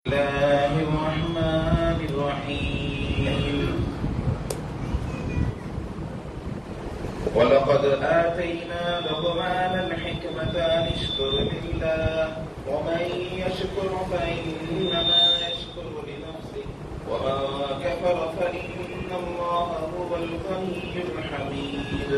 الله الرحمن الرحيم ولقد آتينا لقمان الحكمة أن اشكر لله ومن يشكر فإنما يشكر لنفسه ومن كفر فإن الله هو الغني الحميد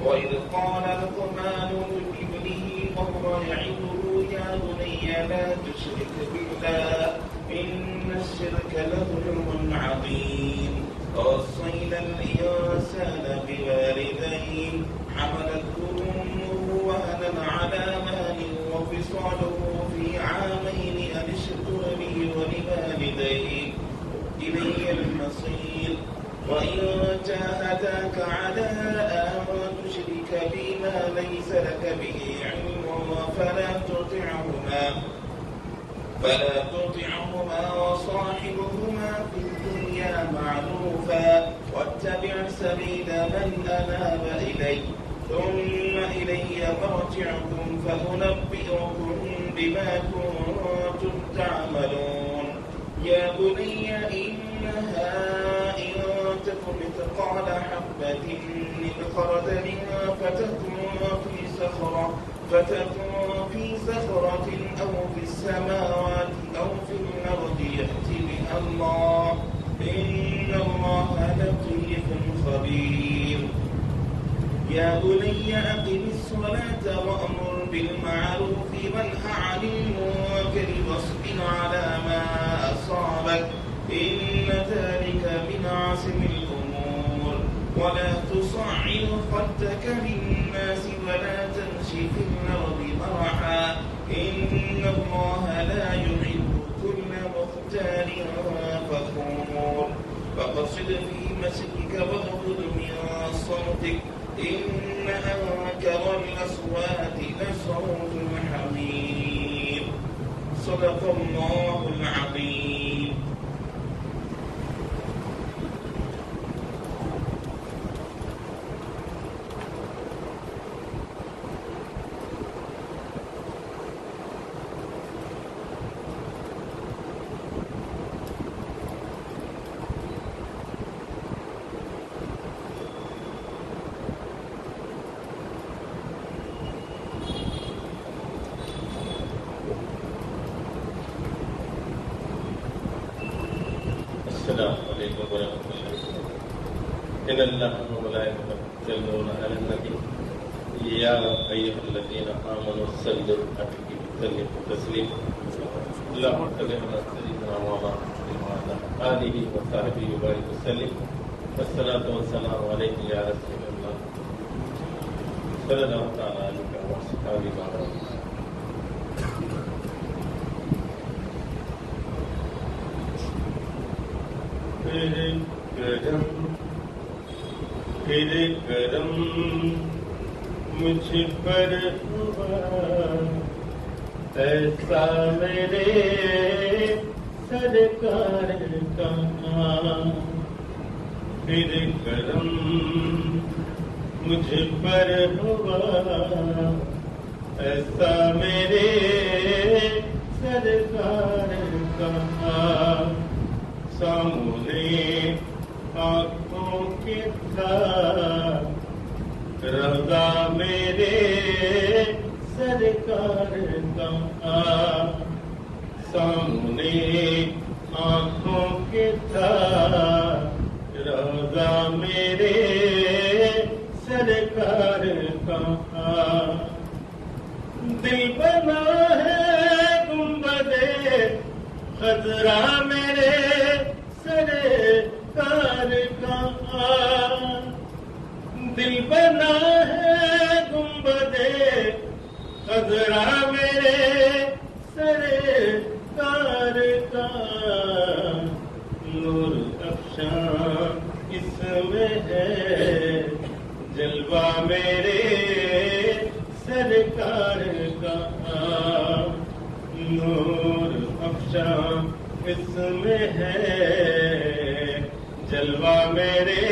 وإذ قال لقمان لابنه وهو يعظه يا بني لا تشرك بالله إن الشرك لظلم عظيم ووصينا الإنسان بوالديه حملته أمه وهنا على مهل وفصاله في عامين أن اشكر لي ولوالديك إلي المصير وإن جاهداك على أن تشرك بي ما ليس لك به علم فلا تطعهما وصاحبهما في الدنيا معروفا واتبع سبيل من أناب إلي ثم إلي مرجعكم فأنبئكم بما كنتم تعملون يا بني إنها إن تك مثقال حبة من خردل فتكن في صخرة أو في السماوات أو في الأرض يأت بها الله إن الله لطيف خبير يا بني أقم الصلاة وأمر بالمعروف وانه عن المنكر واصبر على ما أصابك إن ذلك من عزم الأمور ولا تصعر خدك للناس ولا تمشي في الأرض مرحا إن الله لا يحب كل مختال فخور فقصد في مشيك واغضض من صوتك إن أنكر الأصوات لصوت الحمير صدق الله العظيم. السلام علیکم ورحمۃ اللہ ان اللہ وملائکته یصلون علی النبی یا ایھا الذین آمنوا صلوا علیہ وسلموا تسلیما اللهم صل علی سیدنا محمد وعلى آلہ وصحبہ وبارک وسلم والصلاۃ والسلام علیک یا رسول اللہ صلی اللہ تعالی علیہ وصحبہ وسلم. پھر کرم مجھ پر ہوا ایسا میرے سرکار کا پھر کرم مجھ پر ہوا ایسا میرے سرکار کا سامنے آنکھوں کے تھا رضا میرے سرکار کا سامنے آنکھوں کے تھا رضا میرے سرکار کا دل بنا ہے گنبد خضرا میرے سرکار کا دل بنا ہے گنبد خضرا میرے سرکار کا نور افشاں اس میں ہے جلوہ میرے سرکار کا نور افشاں اس میں ہے جلوہ میرے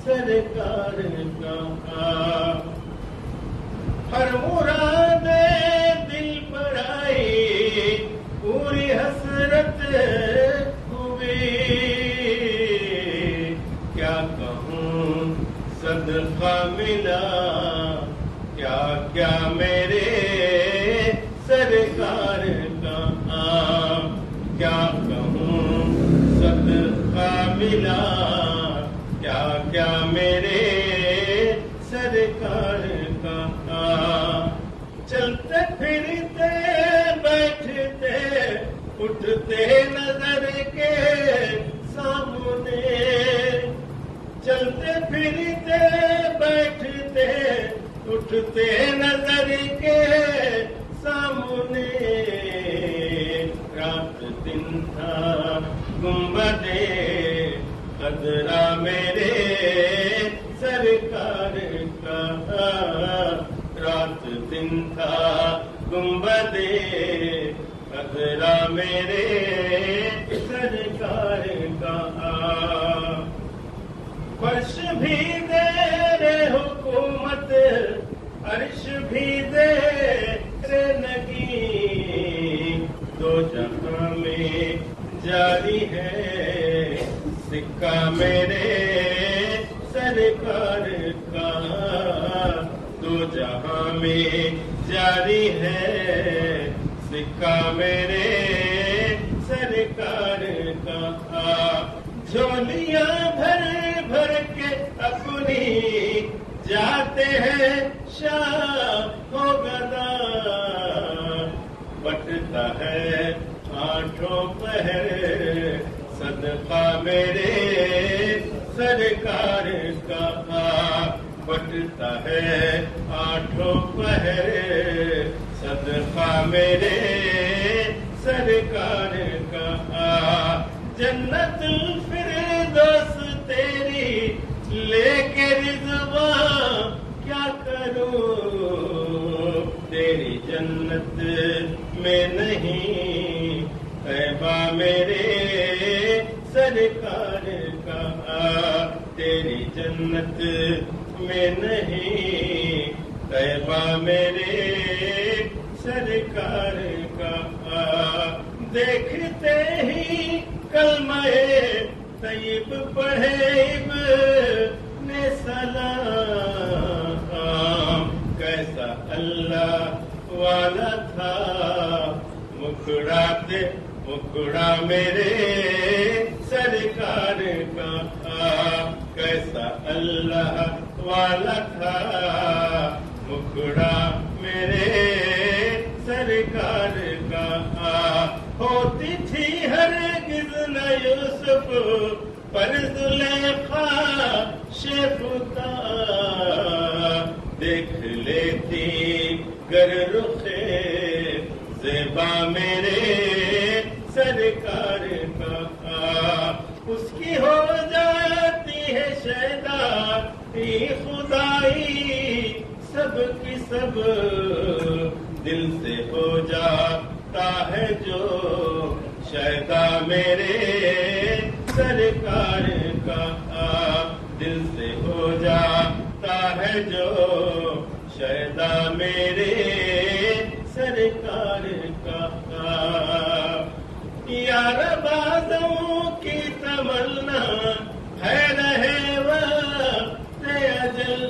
سرکار کا ہر مراد دل پر آئی پوری حسرت ہجرت ہوئی، کیا کہوں صدقہ ملا، کیا کیا میرے سرکار کا، کیا کہوں صدقہ ملا، کیا کیا میرے سرکار کا، چلتے پھرتے بیٹھتے اٹھتے نظر کے سامنے، چلتے پھرتے بیٹھتے اٹھتے نظر کے سامنے، رات دن تھا گنبد خضرا میرے سرکار کا، رات دن تھا گنبد خضرا میرے سرکار کا، فرش بھی زیر حکومت عرش بھی زیر نگی، دو جہاں میں جاری ہے سکہ میرے سرکار کا، دو جہاں میں جاری ہے سکہ میرے سرکار کا، جھولیاں بھر بھر کے اپنی جاتے ہیں شاہ و گدا، بٹتا ہے آٹھوں پہر صدقہ میرے سرکار کا، بٹتا ہے آٹھوں پہر صدقہ میرے سرکار کا، جنت الفردوس تیری لے کے رضوان کیا کروں، تیری جنت میں نہیں طیبہ میرے سرکار کا، تیری جنت میں نہیں طیبہ میرے سرکار کا، دیکھتے ہی کلمہ طیب پڑھے ابن سلام، کیسا اللہ والا تھا مکھڑا میرے سرکار کا، کیسا اللہ والا تھا مکھڑا میرے سرکار کا، ہوتی تھی ہرگز نہ یوسف پر زلیخا شیفتہ، دیکھ لیتی گر رخ زیبا میرے سرکار کا، اس کی ہو جاتی ہے شیدا خدائی، سب کی سب دل سے ہو جاتا ہے جو شیدا میرے سرکار کا، دل سے ہو جاتا ہے جو شیدا میرے سرکار کا، یار بازوں کی تمنا ہے رہے وقت اجل،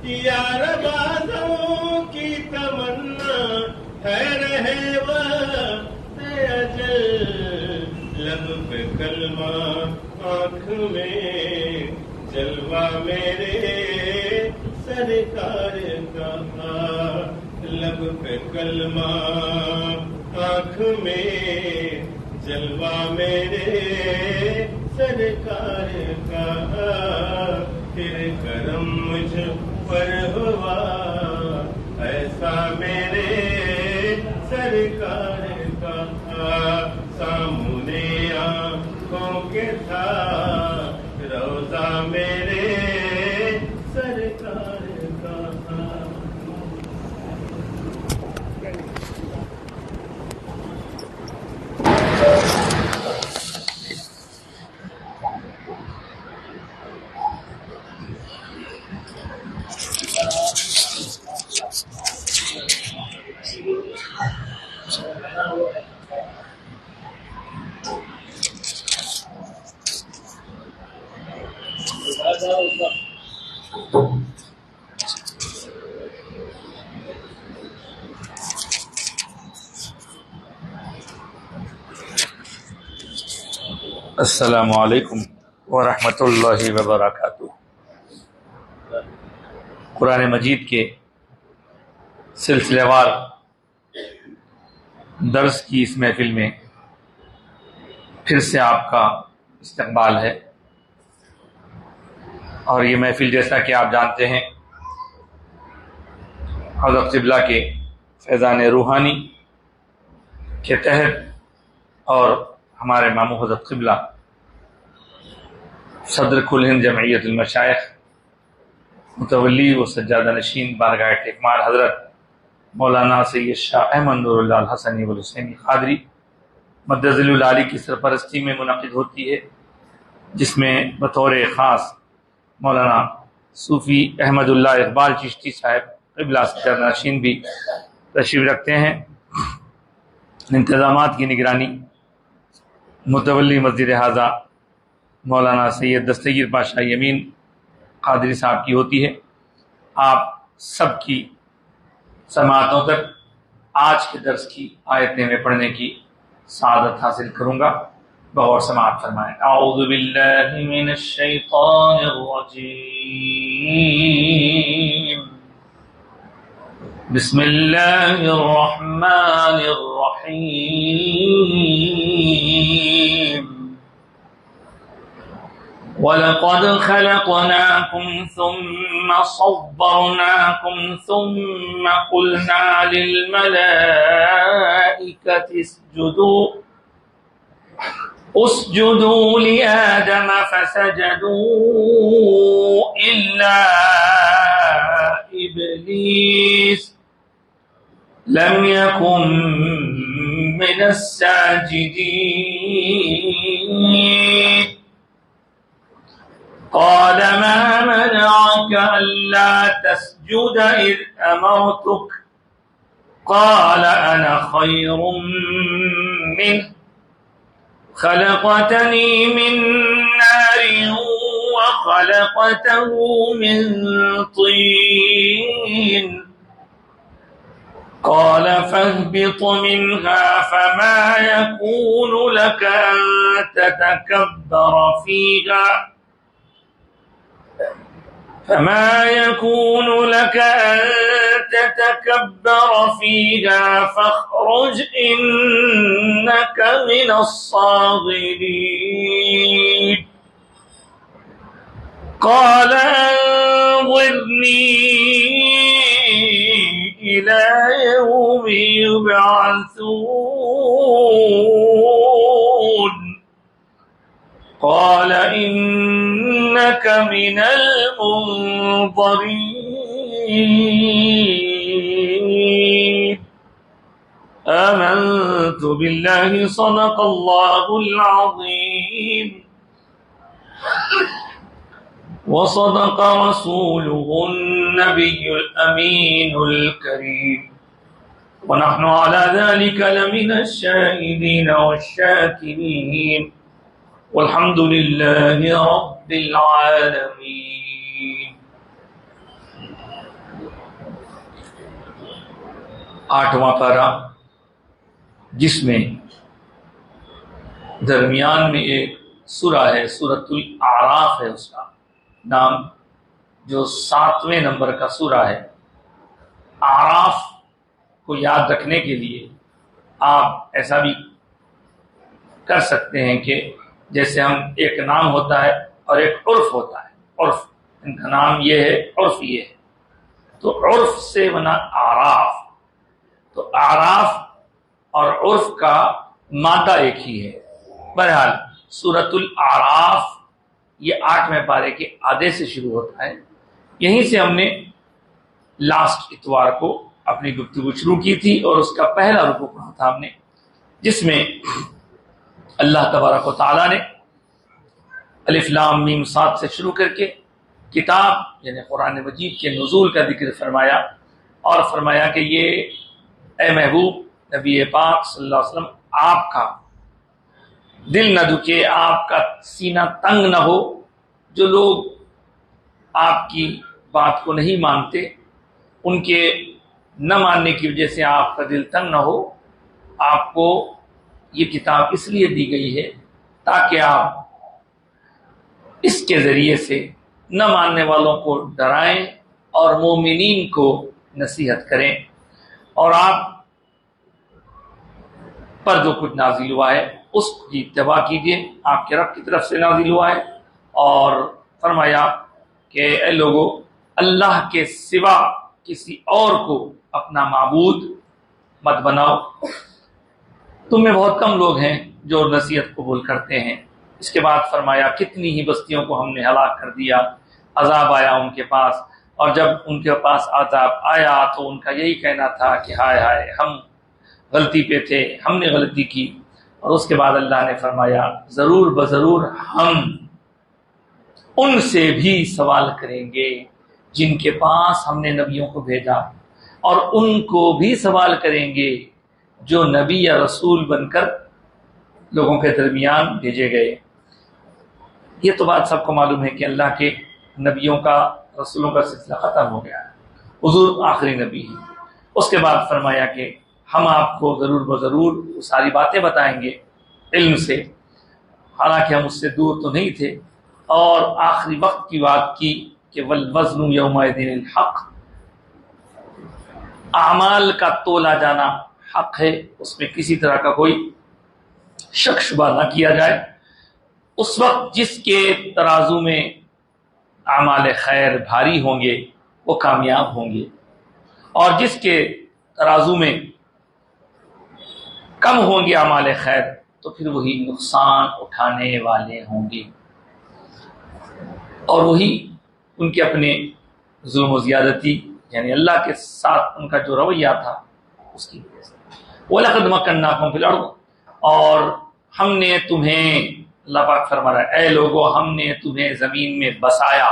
یار بازوں کی تمنا ہے رہے وقت اجل، لب پہ کلمہ آنکھ میں جلوہ میرے سرکار کا، لب پہ کلمہ آنکھ میں جلوہ میرے سرکار کا، پھر کرم مجھ پر ہوا ایسا میرے سرکار کا، سامنے آنکھوں کے تھا روضہ میرے سرکار کا۔ السلام علیکم ورحمۃ اللہ وبرکاتہ۔ قرآن مجید کے سلسلہ وار درس کی اس محفل میں پھر سے آپ کا استقبال ہے، اور یہ محفل جیسا کہ آپ جانتے ہیں حضرت قبلہ کے فیضان روحانی کے تحت اور ہمارے ماموں حضرت قبلہ صدر کل ہند جمعیت المشائخ متولی و سجادہ نشین بارگاہ ٹیکمال حضرت مولانا سید شاہ احمد نور اللہ الحسنی والحسینی قادری مدظل العالی کی سرپرستی میں منعقد ہوتی ہے، جس میں بطور خاص مولانا صوفی احمد اللہ اقبال چشتی صاحب قبلہ سجادہ نشین بھی تشریف رکھتے ہیں۔ انتظامات کی نگرانی متولی مسجد حاضہ مولانا سید دستگیر پاشا یمین قادری صاحب کی ہوتی ہے۔ آپ سب کی سماعتوں تک آج کے درس کی آیتیں میں پڑھنے کی سعادت حاصل کروں گا، بغور سماعت فرمائیں۔ اعوذ باللہ من الشیطان الرجیم، بسم اللہ الرحمن الرحیم۔ وَلَقَدْ خَلَقْنَاكُمْ ثُمَّ صَوَّرْنَاكُمْ ثُمَّ قُلْنَا لِلْمَلَائِكَةِ اسْجُدُوا لِآدَمَ فَسَجَدُوا إِلَّا إِبْلِيسَ لَمْ يَكُنْ مِنَ السَّاجِدِينَ قال ما منعك ألا تسجد إذ أمرتك قال أنا خير منه خلقتني من نار وخلقته من طين قال فاهبط منها فما يكون لك أن تتكبر فيها فاخرج إنك من الصاغرين قال أنظرني إلى يوم يبعثون قال إنك من المنظرين آمنت بالله صدق الله العظيم وصدق رسوله النبي الأمين الكريم ونحن على ذلك لمن الشاهدين والشاكرين والحمد لله رب العالمين۔ 8واں پارہ، جس میں درمیان میں ایک سورہ ہے، سورۃ الاعراف ہے اس کا نام، جو 7ویں نمبر کا سورہ ہے۔ اعراف کو یاد رکھنے کے لیے آپ ایسا بھی کر سکتے ہیں کہ جیسے ہم ایک نام ہوتا ہے اور ایک عرف ہوتا ہے، عرف ان کا نام یہ ہے، عرف یہ ہے، تو عرف سے بنا اعراف، تو اعراف اور عرف کا مادہ ایک ہی ہے۔ بہرحال سورۃ الاعراف یہ 8ویں پارے کے آدھے سے شروع ہوتا ہے۔ یہیں سے ہم نے لاسٹ اتوار کو اپنی گفتگو شروع کی تھی، اور اس کا پہلا رکوع پڑھا تھا ہم نے، جس میں اللہ تبارک و تعالیٰ نے الف لام میم صاد سے شروع کر کے کتاب یعنی قرآن مجید کے نزول کا ذکر فرمایا، اور فرمایا کہ یہ اے محبوب نبی پاک صلی اللہ علیہ وسلم آپ کا دل نہ دکھے، آپ کا سینہ تنگ نہ ہو، جو لوگ آپ کی بات کو نہیں مانتے ان کے نہ ماننے کی وجہ سے آپ کا دل تنگ نہ ہو۔ آپ کو یہ کتاب اس لیے دی گئی ہے تاکہ آپ اس کے ذریعے سے نہ ماننے والوں کو ڈرائیں اور مومنین کو نصیحت کریں، اور آپ پر جو کچھ نازل ہوا ہے اس کی اتباع کیجیے، آپ کے رب کی طرف سے نازل ہوا ہے۔ اور فرمایا کہ اے لوگو، اللہ کے سوا کسی اور کو اپنا معبود مت بناؤ۔ تم میں بہت کم لوگ ہیں جو نصیحت قبول کرتے ہیں۔ اس کے بعد فرمایا کتنی ہی بستیوں کو ہم نے ہلاک کر دیا، عذاب آیا ان کے پاس، اور جب ان کے پاس عذاب آیا تو ان کا یہی کہنا تھا کہ ہائے ہائے ہم غلطی پہ تھے، ہم نے غلطی کی۔ اور اس کے بعد اللہ نے فرمایا ضرور بضرور ہم ان سے بھی سوال کریں گے جن کے پاس ہم نے نبیوں کو بھیجا، اور ان کو بھی سوال کریں گے جو نبی یا رسول بن کر لوگوں کے درمیان بھیجے گئے۔ یہ تو بات سب کو معلوم ہے کہ اللہ کے نبیوں کا، رسولوں کا سلسلہ ختم ہو گیا ہے، حضور آخری نبی ہیں۔ اس کے بعد فرمایا کہ ہم آپ کو ضرور بضرور وہ ساری باتیں بتائیں گے علم سے، حالانکہ ہم اس سے دور تو نہیں تھے۔ اور آخری وقت کی بات کی کہ والوزن یومئذ الحق، اعمال کا تولا جانا حق ہے، اس میں کسی طرح کا کوئی شک شبہ نہ کیا جائے۔ اس وقت جس کے ترازو میں اعمال خیر بھاری ہوں گے وہ کامیاب ہوں گے، اور جس کے ترازو میں کم ہوں گے اعمال خیر تو پھر وہی نقصان اٹھانے والے ہوں گے، اور وہی ان کے اپنے ظلم و زیادتی، یعنی اللہ کے ساتھ ان کا جو رویہ تھا اس کی وجہ سے۔ وَلَقَدْ مَكَّنَّاكُمْ فِي الْأَرْضِ، اور ہم نے تمہیں، اللہ پاک فرما رہا ہے اے لوگو ہم نے تمہیں زمین میں بسایا،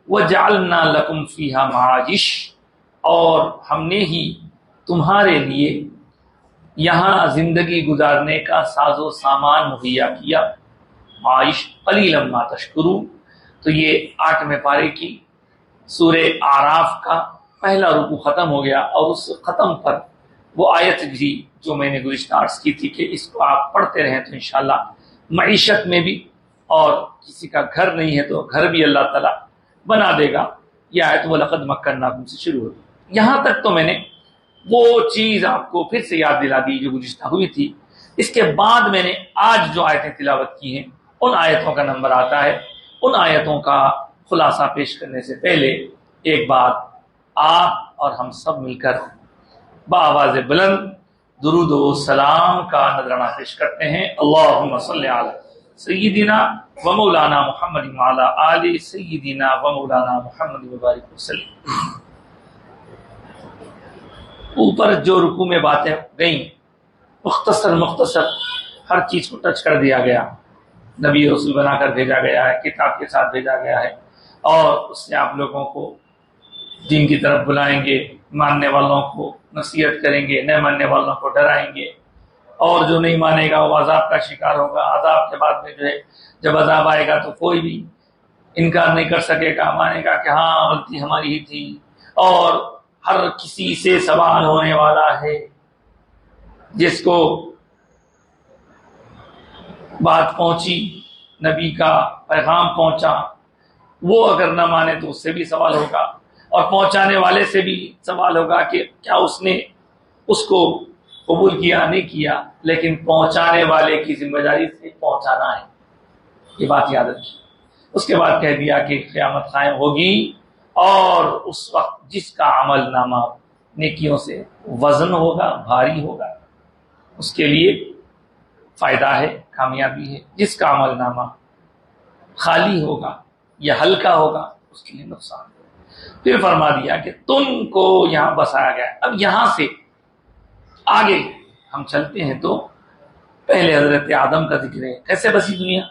وَجَعَلْنَا لَكُمْ فِيهَا مَعَايِشَ، اور ہم نے ہی تمہارے لیے یہاں زندگی گزارنے کا ساز و سامان مہیا کیا۔ معاش قلیلا ما تشکرون، تو یہ 8ویں پارے کی سورہ اعراف کا پہلا رکوع ختم ہو گیا، اور اس ختم پر وہ آیت بھی جو میں نے گزشتہ عرض کی تھی کہ اس کو آپ پڑھتے رہیں تو انشاءاللہ معیشت میں بھی، اور کسی کا گھر نہیں ہے تو گھر بھی اللہ تعالیٰ بنا دے گا۔ یہ آیت وَلَقَدْ مَكَّنَّاكُمْ سے شروع ہوئی۔ یہاں تک تو میں نے وہ چیز آپ کو پھر سے یاد دلا دی جو گزشتہ ہوئی تھی۔ اس کے بعد میں نے آج جو آیتیں تلاوت کی ہیں ان آیتوں کا نمبر آتا ہے۔ ان آیتوں کا خلاصہ پیش کرنے سے پہلے ایک بات آپ اور ہم سب مل کر بآواز بلند درود و سلام کا نذرانہ پیش کرتے ہیں۔ اللہم صلی علی سیدنا و مولانا محمد وعلی آل سیدنا و مولانا محمد وبارک وسلم۔ اوپر جو رکوع میں باتیں گئیں مختصر ہر چیز کو ٹچ کر دیا گیا، نبی رسول بنا کر بھیجا گیا ہے، کتاب کے ساتھ بھیجا گیا ہے، اور اس سے آپ لوگوں کو دین کی طرف بلائیں گے، ماننے والوں کو نصیحت کریں گے، نہ ماننے والوں کو ڈرائیں گے، اور جو نہیں مانے گا وہ عذاب کا شکار ہوگا۔ عذاب کے بعد میں جو ہے جب عذاب آئے گا تو کوئی بھی انکار نہیں کر سکے گا، مانے گا کہ ہاں غلطی ہماری ہی تھی، اور ہر کسی سے سوال ہونے والا ہے۔ جس کو بات پہنچی، نبی کا پیغام پہنچا، وہ اگر نہ مانے تو اس سے بھی سوال ہوگا، اور پہنچانے والے سے بھی سوال ہوگا کہ کیا اس نے اس کو قبول کیا نہیں کیا، لیکن پہنچانے والے کی ذمہ داری سے پہنچانا ہے، یہ بات یاد رکھیے۔ اس کے بعد کہہ دیا کہ قیامت قائم ہوگی، اور اس وقت جس کا عمل نامہ نیکیوں سے وزن ہوگا، بھاری ہوگا، اس کے لیے فائدہ ہے، کامیابی ہے۔ جس کا عمل نامہ خالی ہوگا یا ہلکا ہوگا اس کے لیے نقصان ہے۔ پھر فرما دیا کہ تم کو یہاں بسایا گیا۔ اب یہاں سے آگے ہم چلتے ہیں تو پہلے حضرت آدم کا ذکر ہے، کیسے بسی دنیا،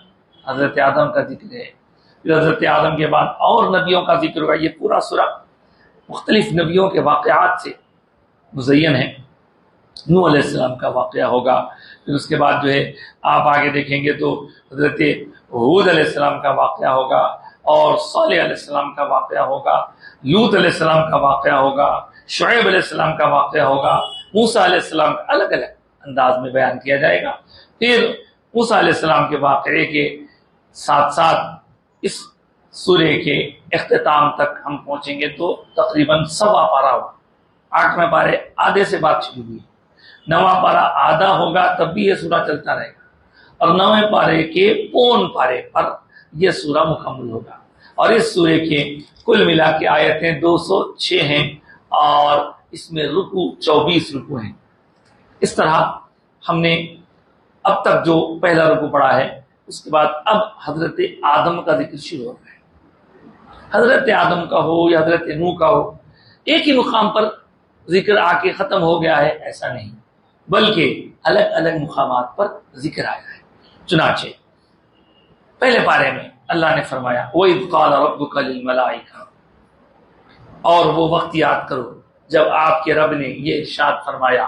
حضرت آدم کا ذکر ہے۔ پھر حضرت آدم کے بعد اور نبیوں کا ذکر ہوگا۔ یہ پورا سورہ مختلف نبیوں کے واقعات سے مزین ہے۔ نوح علیہ السلام کا واقعہ ہوگا، پھر اس کے بعد جو ہے آپ آگے دیکھیں گے تو حضرت ہود علیہ السلام کا واقعہ ہوگا، اور صالح علیہ السلام کا واقعہ ہوگا، لوط علیہ السلام کا واقعہ ہوگا، شعیب علیہ السلام کا واقعہ ہوگا، موسیٰ علیہ السلام کا الگ الگ انداز میں بیان کیا جائے گا۔ پھر موسیٰ علیہ السلام کے واقعے کے ساتھ ساتھ اس سورے کے اختتام تک ہم پہنچیں گے تو تقریباً 1.25 پارہ ہوگا۔ 8ویں پارے آدھے سے بات شروع ہوئی، 9واں پارہ آدھا ہوگا تب بھی یہ سورہ چلتا رہے گا، اور 9ویں پارے کے پون پارے پر یہ سورہ مکمل ہوگا۔ اور اس سورے کے کل ملا کے آیتیں 206 ہیں، اور اس میں رکوع 24 رکوع ہیں۔ اس طرح ہم نے اب تک جو پہلا رکوع پڑھا ہے، اس کے بعد اب حضرت آدم کا ذکر شروع ہو گیا ہے۔ حضرت آدم کا ہو یا حضرت نوح کا ہو، ایک ہی مقام پر ذکر آ کے ختم ہو گیا ہے ایسا نہیں، بلکہ الگ الگ مقامات پر ذکر آیا ہے۔ چنانچہ پہلے پارے میں اللہ نے فرمایا وَإِذْ قَالَ رَبُّكَ لِلْمَلَائِكَةِ، اور وہ وقت یاد کرو جب آپ کے رب نے یہ ارشاد فرمایا،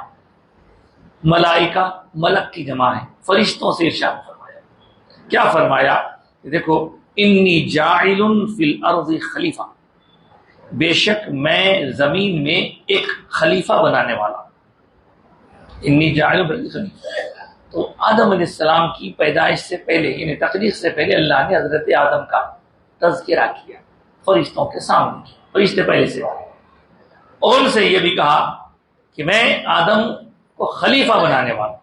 ملائکہ ملک کی جمع ہے، فرشتوں سے ارشاد فرمایا۔ کیا فرمایا؟ دیکھو، انی جاعل فی الارض خلیفہ، بے شک میں زمین میں ایک خلیفہ بنانے والا ہوں۔ انی جاعل فی الارض خلیفہ، تو آدم علیہ السلام کی پیدائش سے پہلے، یعنی تخلیق سے پہلے، اللہ نے حضرت آدم کا تذکرہ کیا فرشتوں کے سامنے، فرشتے پہلے سے، اور ان سے یہ بھی کہا کہ میں آدم کو خلیفہ بنانے والا ہوں۔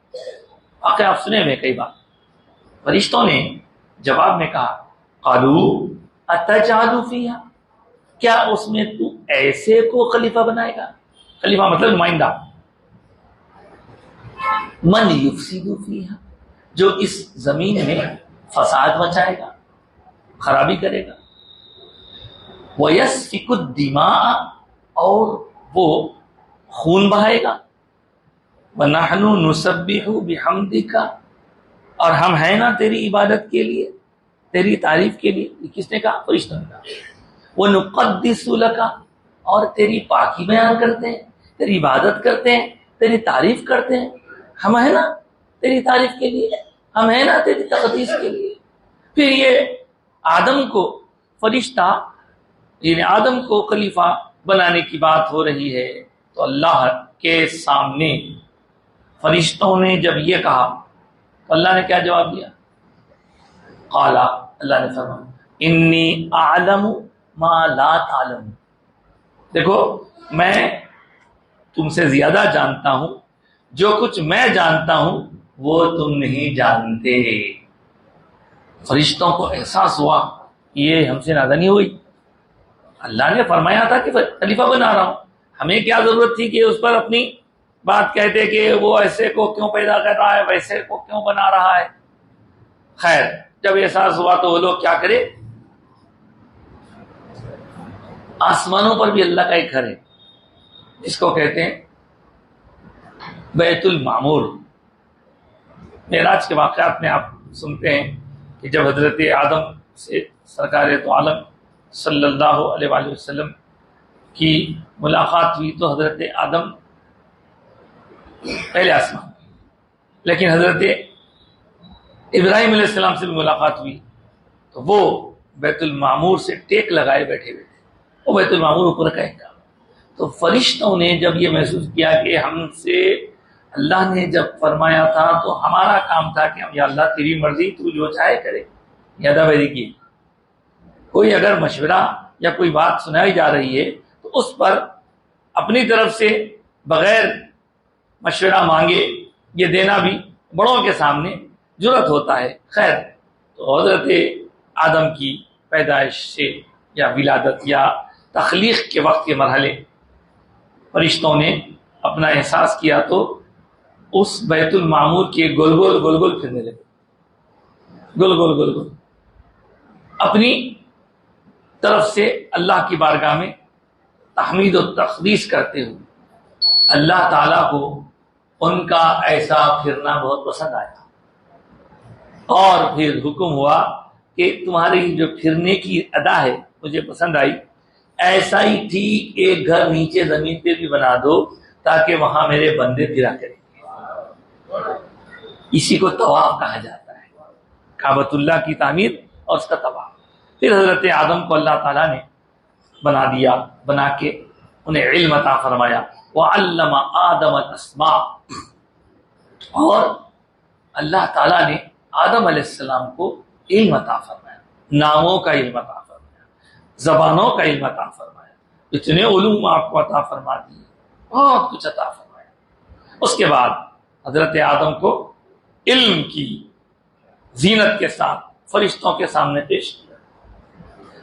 واقعہ آپ سنے ہوئے کئی بار، فرشتوں نے جواب میں کہا قالوا اتجعل فیہا، کیا اس میں تو ایسے کو خلیفہ بنائے گا؟ خلیفہ مطلب نمائندہ، من یفسد فیہا، جو اس زمین میں فساد مچائے گا، خرابی کرے گا، وَيَسْفِكُ الدِّمَاءَ، اور وہ خون بہائے گا، وَنَحْنُ نُسَبِّحُ بِحَمْدِكَ، اور ہم ہیں نا تیری عبادت کے لیے، تیری تعریف کے لیے۔ یہ کس نے کہا؟ فرشتوں نے کہا۔ وَنُقَدِّسُ لَكَ، اور تیری پاکی بیان کرتے ہیں، تیری عبادت کرتے ہیں، تیری تعریف کرتے ہیں، ہم ہیں نا تیری تعریف کے لیے، ہم ہیں نا تیری تقدیس کے لیے۔ پھر یہ آدم کو فرشتہ، یعنی آدم کو خلیفہ بنانے کی بات ہو رہی ہے، تو اللہ کے سامنے فرشتوں نے جب یہ کہا تو اللہ نے کیا جواب دیا؟ قالا، اللہ نے فرمایا انی اعلم ما لا تعلم، دیکھو میں تم سے زیادہ جانتا ہوں، جو کچھ میں جانتا ہوں وہ تم نہیں جانتے۔ فرشتوں کو احساس ہوا یہ ہم سے نادانی ہوئی، اللہ نے فرمایا تھا کہ خلیفہ بنا رہا ہوں، ہمیں کیا ضرورت تھی کہ اس پر اپنی بات کہتے کہ وہ ایسے کو کیوں پیدا کر رہا ہے، ویسے کو کیوں بنا رہا ہے۔ خیر، جب احساس ہوا تو وہ لوگ کیا کرے؟ آسمانوں پر بھی اللہ کا ایک گھر ہے جس کو کہتے ہیں بیت المعمور۔ معراج کے واقعات میں آپ سنتے ہیں کہ جب حضرت آدم سے سرکار تو عالم صلی اللہ علیہ وآلہ وسلم کی ملاقات ہوئی تو حضرت آدم پہلے آسمان، لیکن حضرت ابراہیم علیہ السلام سے بھی ملاقات ہوئی تو وہ بیت المعمور سے ٹیک لگائے بیٹھے ہوئے تھے، وہ بیت المعمور اوپر کا ایک، تو فرشتوں نے جب یہ محسوس کیا کہ ہم سے اللہ نے جب فرمایا تھا تو ہمارا کام تھا کہ ہم یا اللہ تیری مرضی، تو جو چاہے کرے، یادہ بیری کی، کوئی اگر مشورہ یا کوئی بات سنائی جا رہی ہے تو اس پر اپنی طرف سے بغیر مشورہ مانگے یہ دینا بھی بڑوں کے سامنے جرأت ہوتا ہے۔ خیر، تو حضرت آدم کی پیدائش سے یا ولادت یا تخلیق کے وقت کے مرحلے فرشتوں نے اپنا احساس کیا تو اس بیت المعمور کے گول گول پھرنے لگے، گول گول اپنی طرف سے اللہ کی بارگاہ میں تحمید و تقدیس کرتے ہوئے۔ اللہ تعالیٰ کو ان کا ایسا پھرنا بہت پسند آیا، اور پھر حکم ہوا کہ تمہاری جو پھرنے کی ادا ہے مجھے پسند آئی، ایسا ہی ٹھیک ایک گھر نیچے زمین پہ بھی بنا دو تاکہ وہاں میرے بندے پھرا کریں گے۔ اسی کو طواف کہا جاتا ہے، کعبۃ اللہ کی تعمیر اور اس کا طواف۔ پھر حضرت آدم کو اللہ تعالیٰ نے بنا دیا، بنا کے انہیں علم عطا فرمایا، وعلم آدم الاسماء، اور اللہ تعالیٰ نے آدم علیہ السلام کو علم عطا فرمایا، ناموں کا علم عطا فرمایا، زبانوں کا علم عطا فرمایا، اتنے علوم آپ کو عطا فرما دیے، بہت کچھ عطا فرمایا۔ اس کے بعد حضرت آدم کو علم کی زینت کے ساتھ فرشتوں کے سامنے پیش کیا۔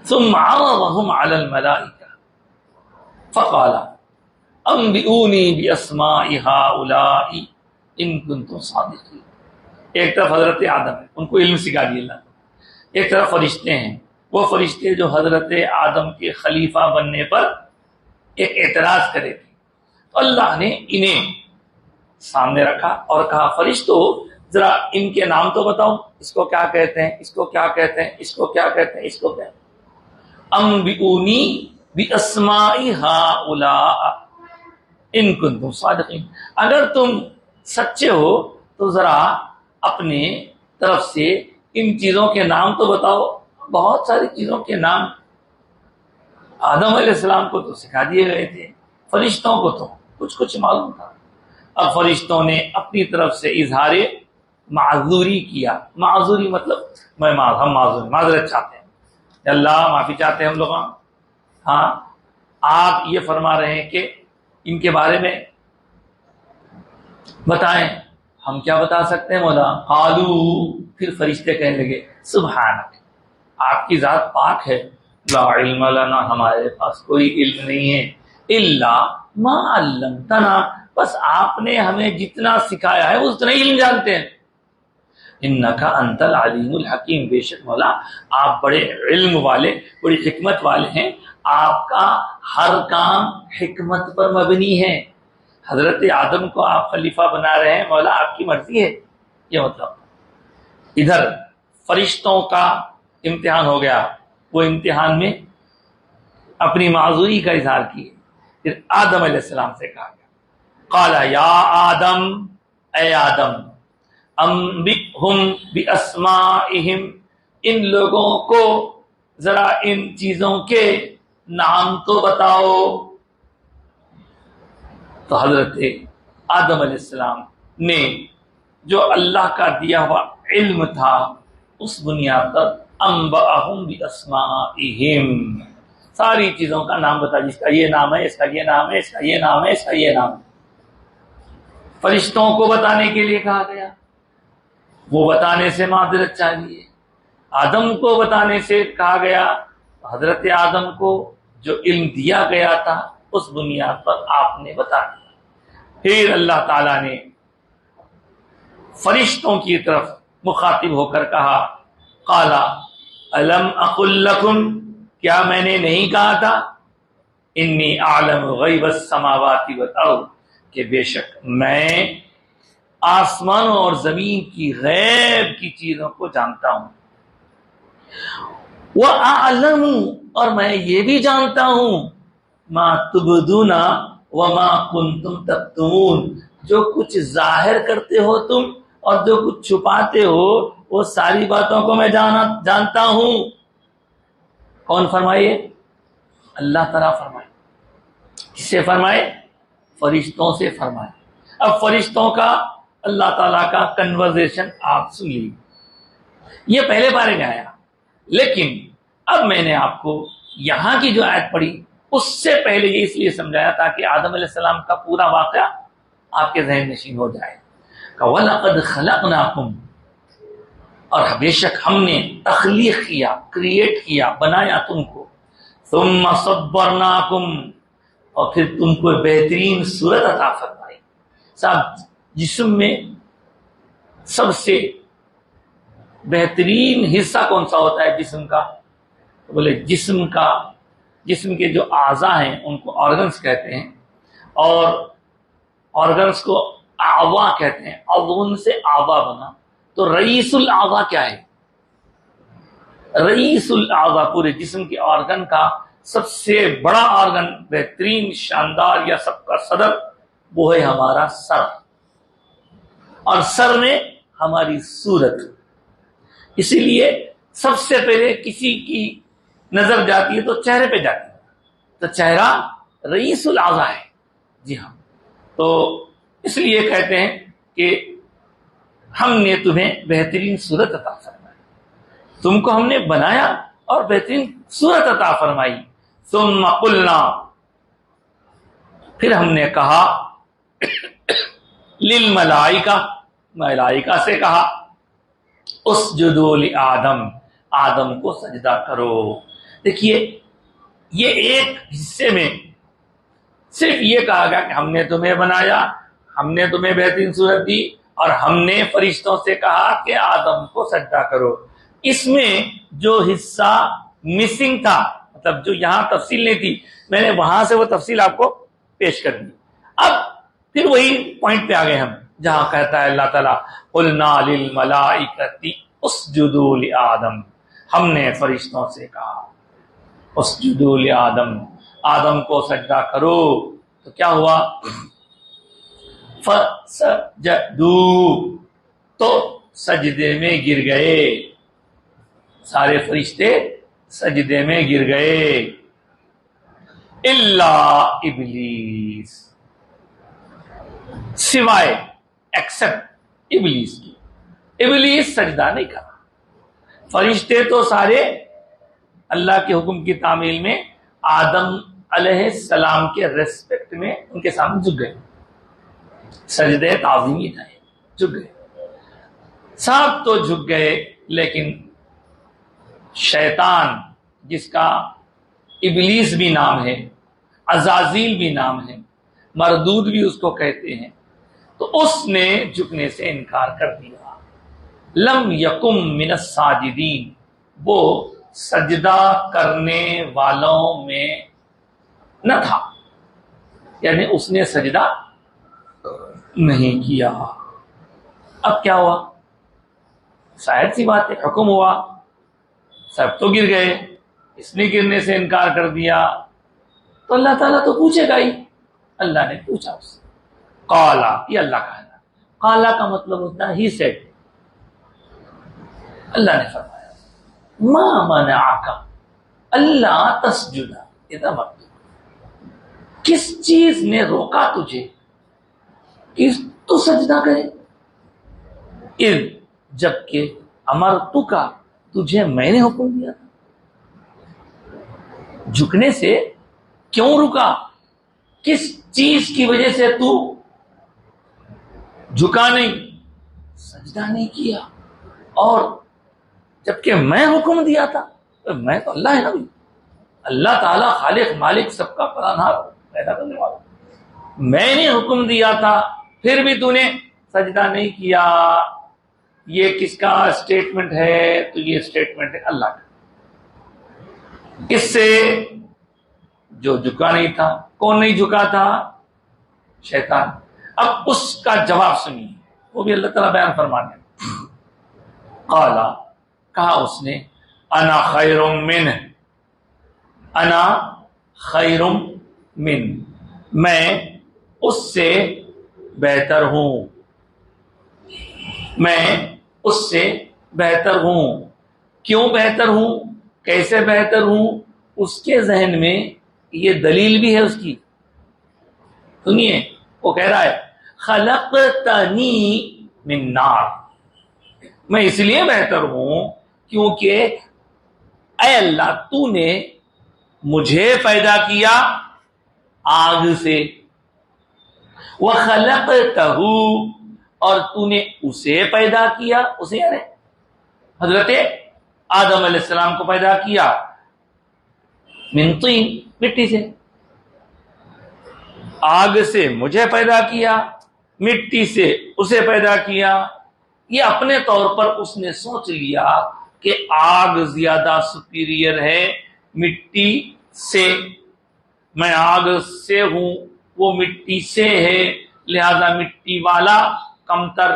ثم عرضهم على الملائکہ فقال انبئونی باسماء هؤلاء ان کنتم صادقین۔ ایک طرف حضرت آدم ہے، ان کو علم سکھا دیا اللہ نے، ایک طرف فرشتے ہیں، وہ فرشتے جو حضرت آدم کے خلیفہ بننے پر ایک اعتراض کرے تھے، تو اللہ نے انہیں سامنے رکھا اور کہا فرشتوں ذرا ان کے نام تو بتاؤ، اس کو کیا کہتے ہیں، اس کو کیا کہتے ہیں، اس کو کیا کہتے ہیں، اس کو کیا، انبئونی باسماء هؤلاء ان کنتم صادقین، اگر تم سچے ہو تو ذرا اپنے طرف سے ان چیزوں کے نام تو بتاؤ۔ بہت ساری چیزوں کے نام آدم علیہ السلام کو تو سکھا دیے گئے تھے، فرشتوں کو تو کچھ کچھ معلوم تھا۔ اب فرشتوں نے اپنی طرف سے اظہار معذوری کیا، معذوری مطلب ہم معذرت چاہتے ہیں، اللہ معافی چاہتے ہیں ہم لوگ، ہاں آپ یہ فرما رہے ہیں کہ ان کے بارے میں بتائیں، ہم کیا بتا سکتے ہیں مولا؟ قالو، پھر فرشتے کہنے لگے سبحانک، آپ کی ذات پاک ہے، لا علم لنا، ہمارے پاس کوئی علم نہیں ہے، الا ما علمتنا، بس آپ نے ہمیں جتنا سکھایا ہے اتنا علم جانتے ہیں، انک انت العلیم الحکیم، بے شک مولا آپ بڑے علم والے، بڑی حکمت والے ہیں، آپ کا ہر کام حکمت پر مبنی ہے۔ حضرت آدم کو آپ خلیفہ بنا رہے ہیں، مولا آپ کی مرضی ہے، یہ مطلب۔ ادھر فرشتوں کا امتحان ہو گیا، وہ امتحان میں اپنی معذوری کا اظہار کیے، پھر آدم علیہ السلام سے کہا گیا قال یا آدم، اے آدم، انبئہم باسمائہم، ان لوگوں کو ذرا ان چیزوں کے نام تو بتاؤ۔ تو حضرت آدم علیہ السلام نے جو اللہ کا دیا ہوا علم تھا اس بنیاد پر انبأہم باسمائہم، ساری چیزوں کا نام بتا، جس کا یہ نام ہے، اس کا یہ نام ہے، اس کا یہ نام ہے، اس کا یہ نام ہے۔ فرشتوں کو بتانے کے لیے کہا گیا، وہ بتانے سے معذرت چاہیے، آدم کو بتانے سے کہا گیا، حضرت آدم کو جو علم دیا گیا تھا اس بنیاد پر آپ نے بتا دیا۔ پھر اللہ تعالیٰ نے فرشتوں کی طرف مخاطب ہو کر کہا قال الم اقل لکم، کیا میں نے نہیں کہا تھا انی اعلم غیب السماوات والارض، کہ بے شک میں آسمانوں اور زمین کی غیب کی چیزوں کو جانتا ہوں، وَأَعْلَمُ، اور میں یہ بھی جانتا ہوں، مَا تُبْدُونَ وَمَا كُنْتُمْ تَكْتُمُونَ، جو کچھ ظاہر کرتے ہو تم اور جو کچھ چھپاتے ہو وہ ساری باتوں کو میں جانتا ہوں۔ کون فرمائے؟ اللہ تعالیٰ فرمائے۔ کس سے فرمائے؟ فرشتوں سے فرمائے۔ اب فرشتوں کا اللہ تعالیٰ کا کنورزیشن آپ سن لیجیے، یہ پہلے بارے میں آیا، لیکن اب میں نے آپ کو یہاں کی جو آیت پڑھی اس سے پہلے یہ اس لیے سمجھایا تاکہ آدم علیہ السلام کا پورا واقعہ آپ کے ذہن نشین ہو جائے۔ وَلَقَدْ خَلَقْنَاكُمْ، اور بے شک ہم نے تخلیق کیا، کریٹ کیا، بنایا تم کو، ثُمَّ صَبَّرْنَاكُمْ، اور پھر تم کو بہترین صورت عطا فرمائی۔ صاحب جسم میں سب سے بہترین حصہ کون سا ہوتا ہے جسم کا؟ تو بولے جسم کے جو اعضاء ہیں ان کو آرگنز کہتے ہیں، اور آرگنز کو اعضاء کہتے ہیں، اعضاء سے اعضاء بنا۔ تو رئیس الاعضاء کیا ہے؟ رئیس الاعضاء پورے جسم کے آرگن کا سب سے بڑا آرگن، بہترین، شاندار، یا سب کا صدر وہ ہے ہمارا سر، اور سر میں ہماری صورت. اسی لیے سب سے پہلے کسی کی نظر جاتی ہے تو چہرے پہ جاتی ہے، تو چہرہ رئیس الاعضاء ہے. جی ہاں، تو اس لیے کہتے ہیں کہ ہم نے تمہیں بہترین صورت عطا فرمائی، تم کو ہم نے بنایا اور بہترین صورت عطا فرمائی. ثم قلنا، پھر ہم نے کہا للملائکہ، ملائکہ سے کہا اسجدوا لآدم، آدم کو سجدہ کرو. دیکھیے یہ ایک حصے میں صرف یہ کہا گیا کہ ہم نے تمہیں بنایا، ہم نے تمہیں بہترین صورت دی، اور ہم نے فرشتوں سے کہا کہ آدم کو سجدہ کرو. اس میں جو حصہ مسنگ تھا، مطلب جو یہاں تفصیل نہیں تھی، میں نے وہاں سے وہ تفصیل آپ کو پیش کر دی. اب پھر وہی پوائنٹ پہ آ گئے ہم، جہاں کہتا ہے اللہ تعالیٰ قلنا للملائکۃ اسجدوا لآدم، ہم نے فرشتوں سے کہا اسجدوا لآدم، آدم کو سجدہ کرو. تو کیا ہوا؟ فسجدوا، تو سجدے میں گر گئے، سارے فرشتے سجدے میں گر گئے. الا ابلیس، سوائے ایکسپٹ ابلیس کی، ابلیس سجدہ نہیں کرا. فرشتے تو سارے اللہ کے حکم کی تعمیل میں آدم علیہ السلام کے ریسپیکٹ میں ان کے سامنے جھک گئے، سجدے تعظیمی ہے، جھک گئے، سب تو جھک گئے. لیکن شیطان، جس کا ابلیس بھی نام ہے، عزازیل بھی نام ہے، مردود بھی اس کو کہتے ہیں، تو اس نے جھکنے سے انکار کر دیا. لم یکم من الساجدین، وہ سجدہ کرنے والوں میں نہ تھا، یعنی اس نے سجدہ نہیں کیا. اب کیا ہوا؟ ظاہر سی بات ہے، حکم ہوا، سب تو گر گئے، اس نے گرنے سے انکار کر دیا، تو اللہ تعالیٰ تو پوچھے گا ہی. اللہ نے پوچھا اس سے، قالا، یہ اللہ کا ہے، قالا کا مطلب ہوتا ہے ہی سیڈ. اللہ نے فرمایا ما منعک اللہ تسجد، یہ مطلب کس چیز نے روکا تجھے کہ تو سجدہ کرے؟ اذ، جبکہ امرتک، تجھے میں نے حکم دیا تھا. جھکنے سے کیوں رکا؟ کس چیز کی وجہ سے تو جھکا نہیں، سجدہ نہیں کیا؟ اور جبکہ میں حکم دیا تھا، میں تو اللہ ہے نا، اللہ تعالیٰ خالق مالک سب کا پالنہار پیدا کرنے والا، میں نے حکم دیا تھا، پھر بھی تو نے سجدہ نہیں کیا. یہ کس کا اسٹیٹمنٹ ہے؟ تو یہ اسٹیٹمنٹ ہے اللہ کا. اس سے جو جھکا نہیں تھا، کون نہیں جھکا تھا؟ شیطان. اب اس کا جواب سنیے، وہ بھی اللہ تعالیٰ بیان فرمانے. قالا، کہا اس نے، انا خیر منہ، انا خیر من، میں اس سے بہتر ہوں، میں اس سے بہتر ہوں. کیوں بہتر ہوں؟ کیسے بہتر ہوں؟ اس کے ذہن میں یہ دلیل بھی ہے اس کی. سنیے، وہ کہہ رہا ہے خلقتنی من نار، میں اس لیے بہتر ہوں کیونکہ اے اللہ تو نے مجھے پیدا کیا آگ سے، وخلقتہ، اور تو نے اسے پیدا کیا، اسے یعنی حضرت آدم علیہ السلام کو پیدا کیا، من طین، مٹی سے. آگ سے مجھے پیدا کیا، مٹی سے اسے پیدا کیا. یہ اپنے طور پر اس نے سوچ لیا کہ آگ زیادہ سپیریئر ہے مٹی سے، میں آگ سے ہوں، وہ مٹی سے ہے، لہذا مٹی والا کمتر،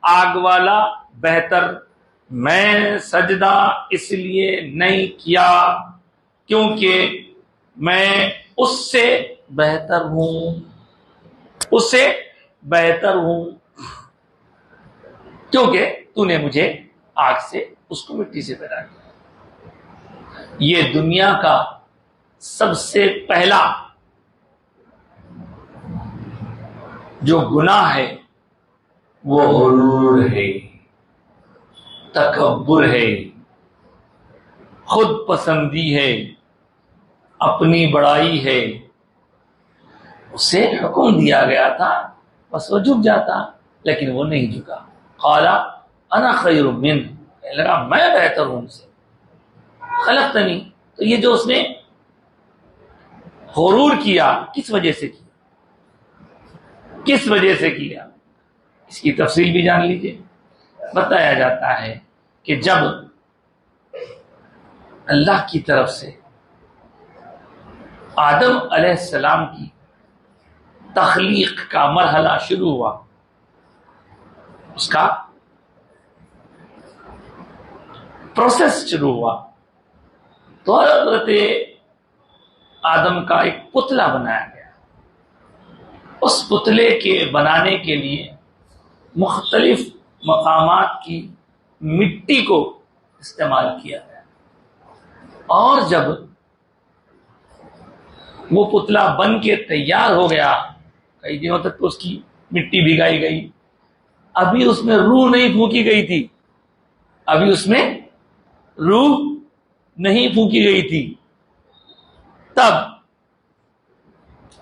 آگ والا بہتر. میں سجدہ اس لیے نہیں کیا کیونکہ میں اس سے بہتر ہوں. اس سے بہتر ہوں، کیونکہ تو نے مجھے آگ سے، اس کو مٹی سے پیدا کیا۔ یہ دنیا کا سب سے پہلا جو گناہ ہے وہ غرور ہے، تکبر ہے، خود پسندی ہے، اپنی بڑائی ہے۔ اسے حکم دیا گیا تھا بس وہ جھک جاتا، لیکن وہ نہیں جھکا۔ قال انا خیر منہ، کہنے لگا میں بہتر ہوں ان سے، خلقتنی۔ تو یہ جو اس نے غرور کیا، کس وجہ سے کیا؟ کس وجہ سے کیا؟ اس کی تفصیل بھی جان لیجئے۔ بتایا جاتا ہے کہ جب اللہ کی طرف سے آدم علیہ السلام کی تخلیق کا مرحلہ شروع ہوا، اس کا پروسیس شروع ہوا، تو حضرت آدم کا ایک پتلا بنایا گیا۔ اس پتلے کے بنانے کے لیے مختلف مقامات کی مٹی کو استعمال کیا گیا، اور جب وہ پتلا بن کے تیار ہو گیا، کئی دنوں تک تو اس کی مٹی بھگائی گئی، ابھی اس میں روح نہیں پھونکی گئی تھی، ابھی اس میں روح نہیں پھونکی گئی تھی۔ تب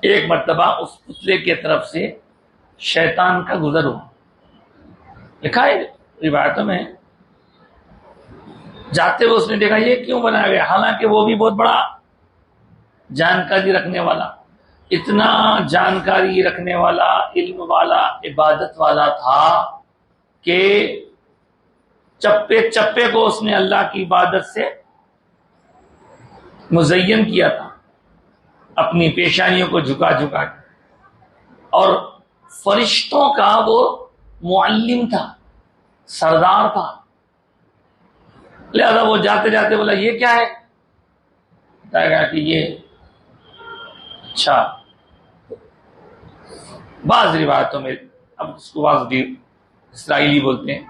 ایک مرتبہ اس پتلے کی طرف سے شیطان کا گزر ہوا۔ لکھا ہے روایتوں میں، جاتے ہوئے اس نے دیکھا یہ کیوں بنایا گیا، حالانکہ وہ بھی بہت بڑا جانکاری رکھنے والا، اتنا جانکاری رکھنے والا، علم والا، عبادت والا تھا کہ چپے چپے کو اس نے اللہ کی عبادت سے مزین کیا تھا، اپنی پیشانیوں کو جھکا جھکا کے، اور فرشتوں کا وہ معلم تھا، سردار تھا۔ لہذا وہ جاتے جاتے بولا یہ کیا ہے؟ بتایا گیا کہ یہ اچھا، بعض روایتوں میں، اب اس کو بعض اسرائیلی بولتے ہیں،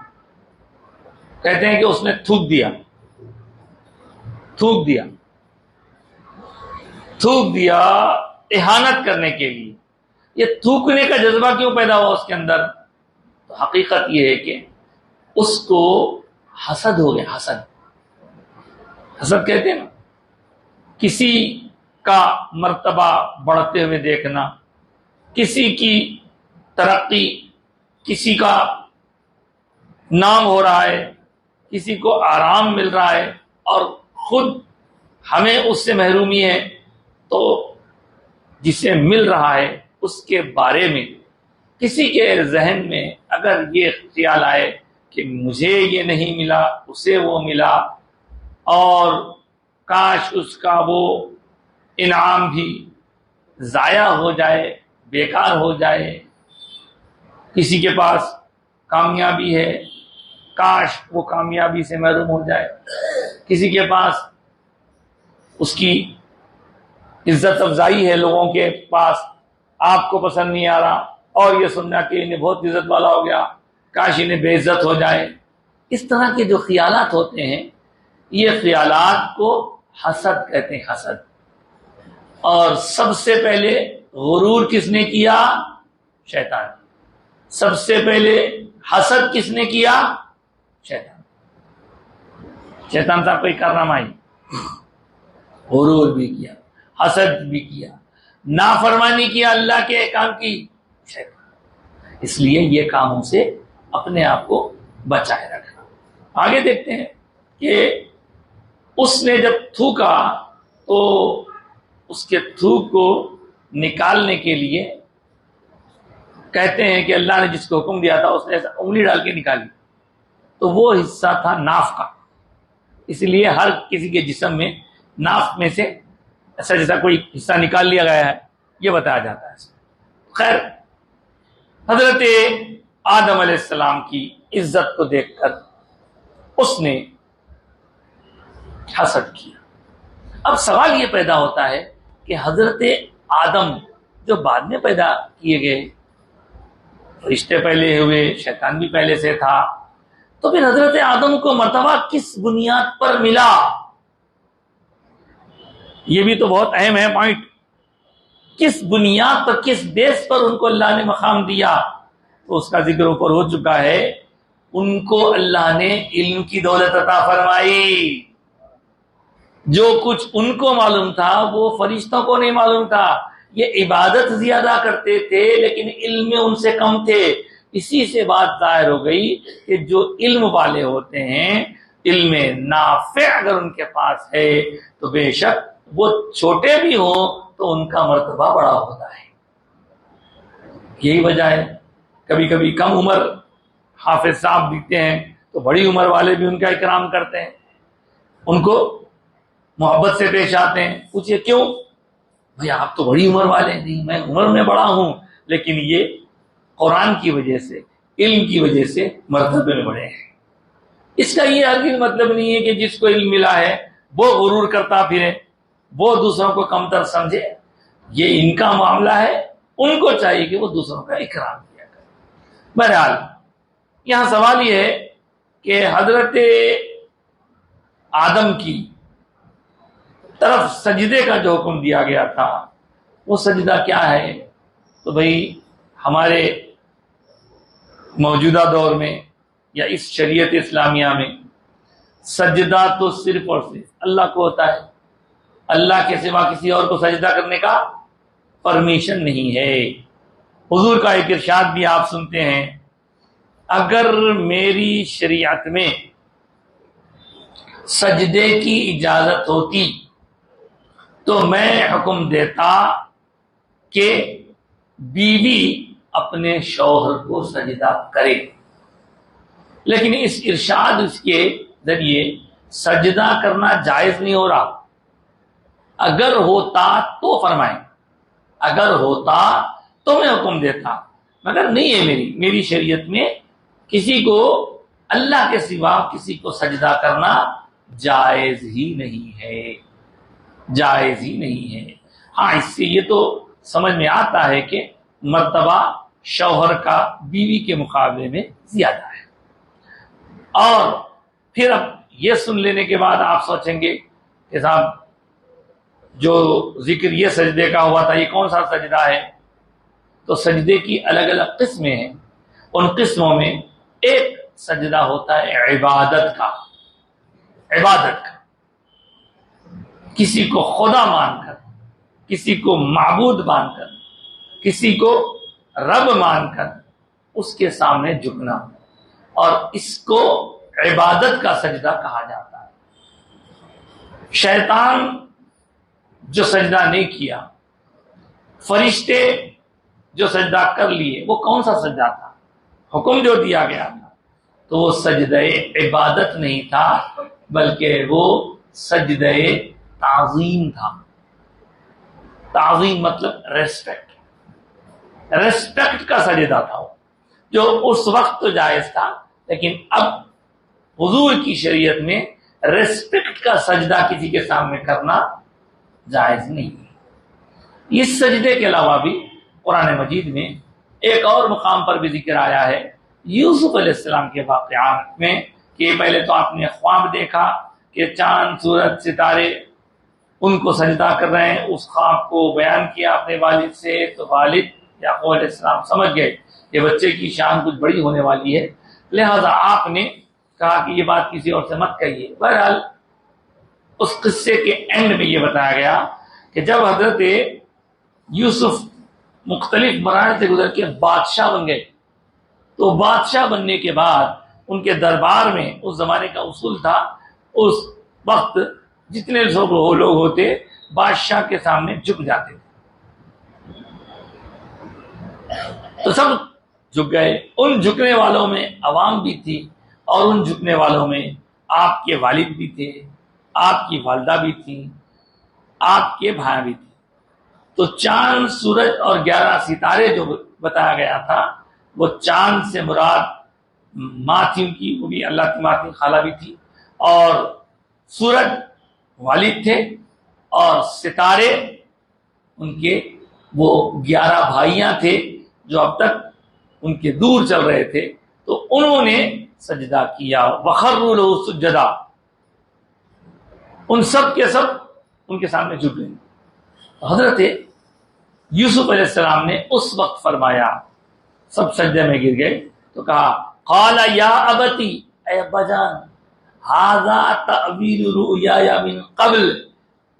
کہتے ہیں کہ اس نے تھوک دیا احانت کرنے کے لیے۔ یہ تھوکنے کا جذبہ کیوں پیدا ہوا اس کے اندر؟ تو حقیقت یہ ہے کہ اس کو حسد ہو گیا۔ حسد کہتے ہیں نا، کسی کا مرتبہ بڑھتے ہوئے دیکھنا، کسی کی ترقی، کسی کا نام ہو رہا ہے، کسی کو آرام مل رہا ہے، اور خود ہمیں اس سے محرومی ہے، تو جسے مل رہا ہے اس کے بارے میں کسی کے ذہن میں اگر یہ خیال آئے کہ مجھے یہ نہیں ملا، اسے وہ ملا، اور کاش اس کا وہ انعام بھی ضائع ہو جائے، بیکار ہو جائے، کسی کے پاس کامیابی ہے، کاش وہ کامیابی سے محروم ہو جائے، کسی کے پاس اس کی عزت افزائی ہے، لوگوں کے پاس آپ کو پسند نہیں آ رہا، اور یہ سننا کہ انہیں بہت عزت والا ہو گیا، کاش انہیں بے عزت ہو جائے۔ اس طرح کے جو خیالات ہوتے ہیں، یہ خیالات کو حسد کہتے ہیں، حسد۔ اور سب سے پہلے غرور کس نے کیا؟ شیطان۔ سب سے پہلے حسد کس نے کیا؟ شیطان۔ شیطان صاحب کوئی کارنامہ ہی، غرور بھی کیا، حسد بھی کیا، نافرمانی کیا اللہ کے احکام کی، شیطان۔ اس لیے یہ کاموں سے اپنے آپ کو بچائے رکھنا۔ آگے دیکھتے ہیں کہ اس نے جب تھوکا تو اس کے تھوک کو نکالنے کے لیے کہتے ہیں کہ اللہ نے جس کو حکم دیا تھا اس نے ایسا انگلی ڈال کے نکالی، تو وہ حصہ تھا ناف کا۔ اس لیے ہر کسی کے جسم میں ناف میں سے ایسا جیسا کوئی حصہ نکال لیا گیا ہے، یہ بتایا جاتا ہے۔ خیر، حضرت آدم علیہ السلام کی عزت کو دیکھ کر اس نے حسد کیا۔ اب سوال یہ پیدا ہوتا ہے کہ حضرت آدم جو بعد میں پیدا کیے گئے، فرشتے پہلے ہوئے، شیطان بھی پہلے سے تھا، تو پھر حضرت آدم کو مرتبہ کس بنیاد پر ملا؟ یہ بھی تو بہت اہم ہے پوائنٹ. کس بنیاد پر، کس بیس پر ان کو اللہ نے مقام دیا؟ تو اس کا ذکر اوپر ہو چکا ہے. ان کو اللہ نے علم کی دولت عطا فرمائی. جو کچھ ان کو معلوم تھا وہ فرشتوں کو نہیں معلوم تھا. یہ عبادت زیادہ کرتے تھے لیکن علم میں ان سے کم تھے. اسی سے بات ظاہر ہو گئی کہ جو علم والے ہوتے ہیں، علم نافع اگر ان کے پاس ہے تو بے شک وہ چھوٹے بھی ہوں تو ان کا مرتبہ بڑا ہوتا ہے. یہی وجہ ہے کبھی کبھی کم عمر حافظ صاحب دکھتے ہیں تو بڑی عمر والے بھی ان کا اکرام کرتے ہیں، ان کو محبت سے پیش آتے ہیں. پوچھئے کیوں؟ بھئی آپ تو بڑی عمر والے ہیں. نہیں، میں عمر میں بڑا ہوں لیکن یہ قرآن کی وجہ سے، علم کی وجہ سے مرتبے میں بڑے ہیں. اس کا یہ ہرگز مطلب نہیں ہے کہ جس کو علم ملا ہے وہ غرور کرتا پھرے، وہ دوسروں کو کمتر سمجھے. یہ ان کا معاملہ ہے، ان کو چاہیے کہ وہ دوسروں کا اکرام کیا کرے. بہرحال یہاں سوال یہ ہے کہ حضرت آدم کی طرف سجدے کا جو حکم دیا گیا تھا وہ سجدہ کیا ہے؟ تو بھئی ہمارے موجودہ دور میں یا اس شریعت اسلامیہ میں سجدہ تو صرف اور صرف اللہ کو ہوتا ہے. اللہ کے سوا کسی اور کو سجدہ کرنے کا پرمیشن نہیں ہے. حضور کا ایک ارشاد بھی آپ سنتے ہیں، اگر میری شریعت میں سجدے کی اجازت ہوتی تو میں حکم دیتا کہ بیوی اپنے شوہر کو سجدہ کرے. لیکن اس ارشاد اس کے ذریعے سجدہ کرنا جائز نہیں ہو رہا. اگر ہوتا تو فرمائیں، اگر ہوتا تو میں حکم دیتا، مگر نہیں ہے میری شریعت میں کسی کو اللہ کے سوا کسی کو سجدہ کرنا جائز ہی نہیں ہے، جائز ہی نہیں ہے. ہاں اس سے یہ تو سمجھ میں آتا ہے کہ مرتبہ شوہر کا بیوی کے مقابلے میں زیادہ ہے. اور پھر اب یہ سن لینے کے بعد آپ سوچیں گے کہ صاحب جو ذکر یہ سجدے کا ہوا تھا یہ کون سا سجدہ ہے؟ تو سجدے کی الگ الگ قسمیں ہیں. ان قسموں میں ایک سجدہ ہوتا ہے عبادت کا. عبادت کا کسی کو خدا مان کر، کسی کو معبود مان کر، کسی کو رب مان کر اس کے سامنے جھکنا، اور اس کو عبادت کا سجدہ کہا جاتا ہے. شیطان جو سجدہ نہیں کیا، فرشتے جو سجدہ کر لیے، وہ کون سا سجدہ تھا؟ حکم جو دیا گیا تھا تو وہ سجدہ عبادت نہیں تھا بلکہ وہ سجدہ تعظیم تھا. تعظیم مطلب ریسپیکٹ، ریسپیکٹ کا سجدہ تھا وہ، جو اس وقت تو جائز تھا لیکن اب حضور کی شریعت میں ریسپیکٹ کا سجدہ کسی کے سامنے کرنا جائز نہیں ہے. اس سجدے کے علاوہ بھی قرآن مجید میں ایک اور مقام پر بھی ذکر آیا ہے یوسف علیہ السلام کے واقعات میں، کہ پہلے تو آپ نے خواب دیکھا کہ چاند، سورج، ستارے ان کو سجدہ کر رہے ہیں. اس خواب کو بیان کیا اپنے والد سے تو والد یعقوب علیہ السلام سمجھ گئے کہ بچے کی شان کچھ بڑی ہونے والی ہے، لہذا آپ نے کہا کہ یہ بات کسی اور سے مت کہیے. بہرحال اس قصے کے اینڈ میں یہ بتایا گیا کہ جب حضرت یوسف مختلف مراحل سے گزر کے بادشاہ بن گئے تو بادشاہ بننے کے بعد ان کے دربار میں اس زمانے کا اصول تھا، اس وقت جتنے لوگ ہوتے بادشاہ کے سامنے جھک جاتے تھے. تو سب جھک گئے. ان جھکنے والوں میں عوام بھی تھی اور ان جھکنے والوں میں آپ کے والد بھی تھے، آپ کی والدہ بھی تھی، آپ کے بھائی بھی تھے. تو چاند، سورج اور 11 ستارے جو بتایا گیا تھا، وہ چاند سے مراد ماں تھی ان کی، وہ بھی اللہ کی ماں تھی، خالہ بھی تھی، اور سورج والد تھے، اور ستارے ان کے وہ 11 بھائیاں تھے جو اب تک ان کے دور چل رہے تھے تو انہوں نے سجدہ کیا، وخروا لہ سجدا، ان سب کے سب ان کے سامنے جھک گئے۔ حضرت یوسف علیہ السلام نے اس وقت فرمایا، سب سجدے میں گر گئے تو کہا قال یا ابتی، اے ابا جان، ھذا تأویل رؤیای من قبل،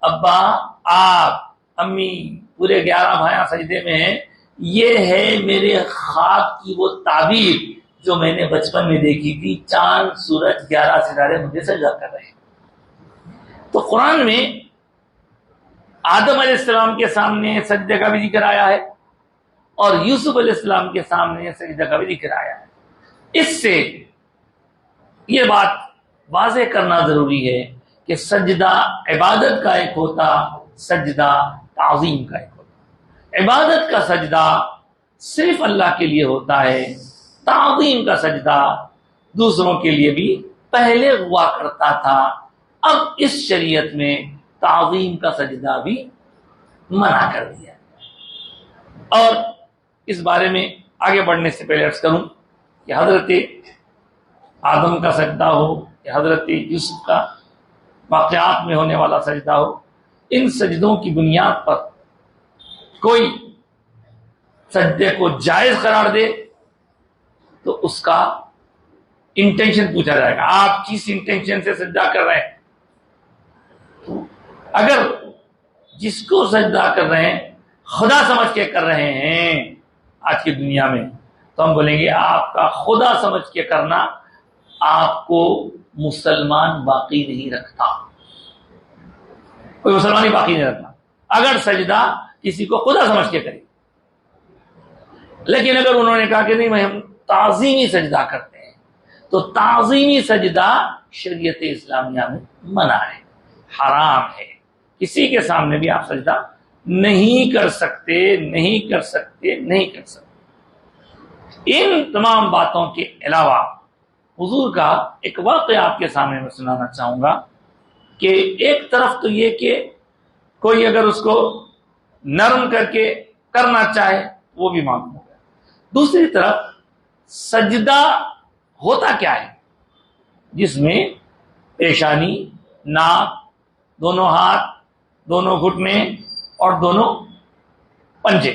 ابا آپ امی پورے 11 بھائیاں سجدے میں ہیں، یہ ہے میرے خواب کی وہ تعبیر جو میں نے بچپن میں دیکھی تھی، چاند سورج 11 ستارے مجھے سجدہ کر رہے ہیں۔ تو قرآن میں آدم علیہ السلام کے سامنے سجدے کا بھی ذکر آیا ہے اور یوسف علیہ السلام کے سامنے سجدہ کا بھی ذکر آیا ہے۔ اس سے یہ بات واضح کرنا ضروری ہے کہ سجدہ عبادت کا ایک ہوتا، سجدہ تعظیم کا ایک ہوتا۔ عبادت کا سجدہ صرف اللہ کے لیے ہوتا ہے، تعظیم کا سجدہ دوسروں کے لیے بھی پہلے ہوا کرتا تھا، اب اس شریعت میں تعظیم کا سجدہ بھی منع کر دیا۔ اور اس بارے میں آگے بڑھنے سے پہلے عرض کروں کہ حضرت آدم کا سجدہ ہو یا حضرت یوسف کا واقعات میں ہونے والا سجدہ ہو، ان سجدوں کی بنیاد پر کوئی سجدے کو جائز قرار دے تو اس کا انٹینشن پوچھا جائے گا، آپ کس انٹینشن سے سجدہ کر رہے ہیں؟ اگر جس کو سجدہ کر رہے ہیں خدا سمجھ کے کر رہے ہیں آج کی دنیا میں، تو ہم بولیں گے آپ کا خدا سمجھ کے کرنا آپ کو مسلمان باقی نہیں رکھتا، کوئی مسلمان ہی باقی نہیں رکھتا اگر سجدہ کسی کو خدا سمجھ کے کرے۔ لیکن اگر انہوں نے کہا کہ نہیں ہم تعظیمی سجدہ کرتے ہیں، تو تعظیمی سجدہ شریعت اسلامیہ میں منع ہے، حرام ہے، کسی کے سامنے بھی آپ سجدہ نہیں کر سکتے، نہیں کر سکتے، نہیں کر سکتے۔ ان تمام باتوں کے علاوہ حضور کا ایک واقعہ آپ کے سامنے میں سنانا چاہوں گا کہ ایک طرف تو یہ کہ کوئی اگر اس کو نرم کر کے کرنا چاہے وہ بھی معلوم ہوگا، دوسری طرف سجدہ ہوتا کیا ہے جس میں پیشانی، ناک، دونوں ہاتھ، دونوں گھٹنے اور دونوں پنجے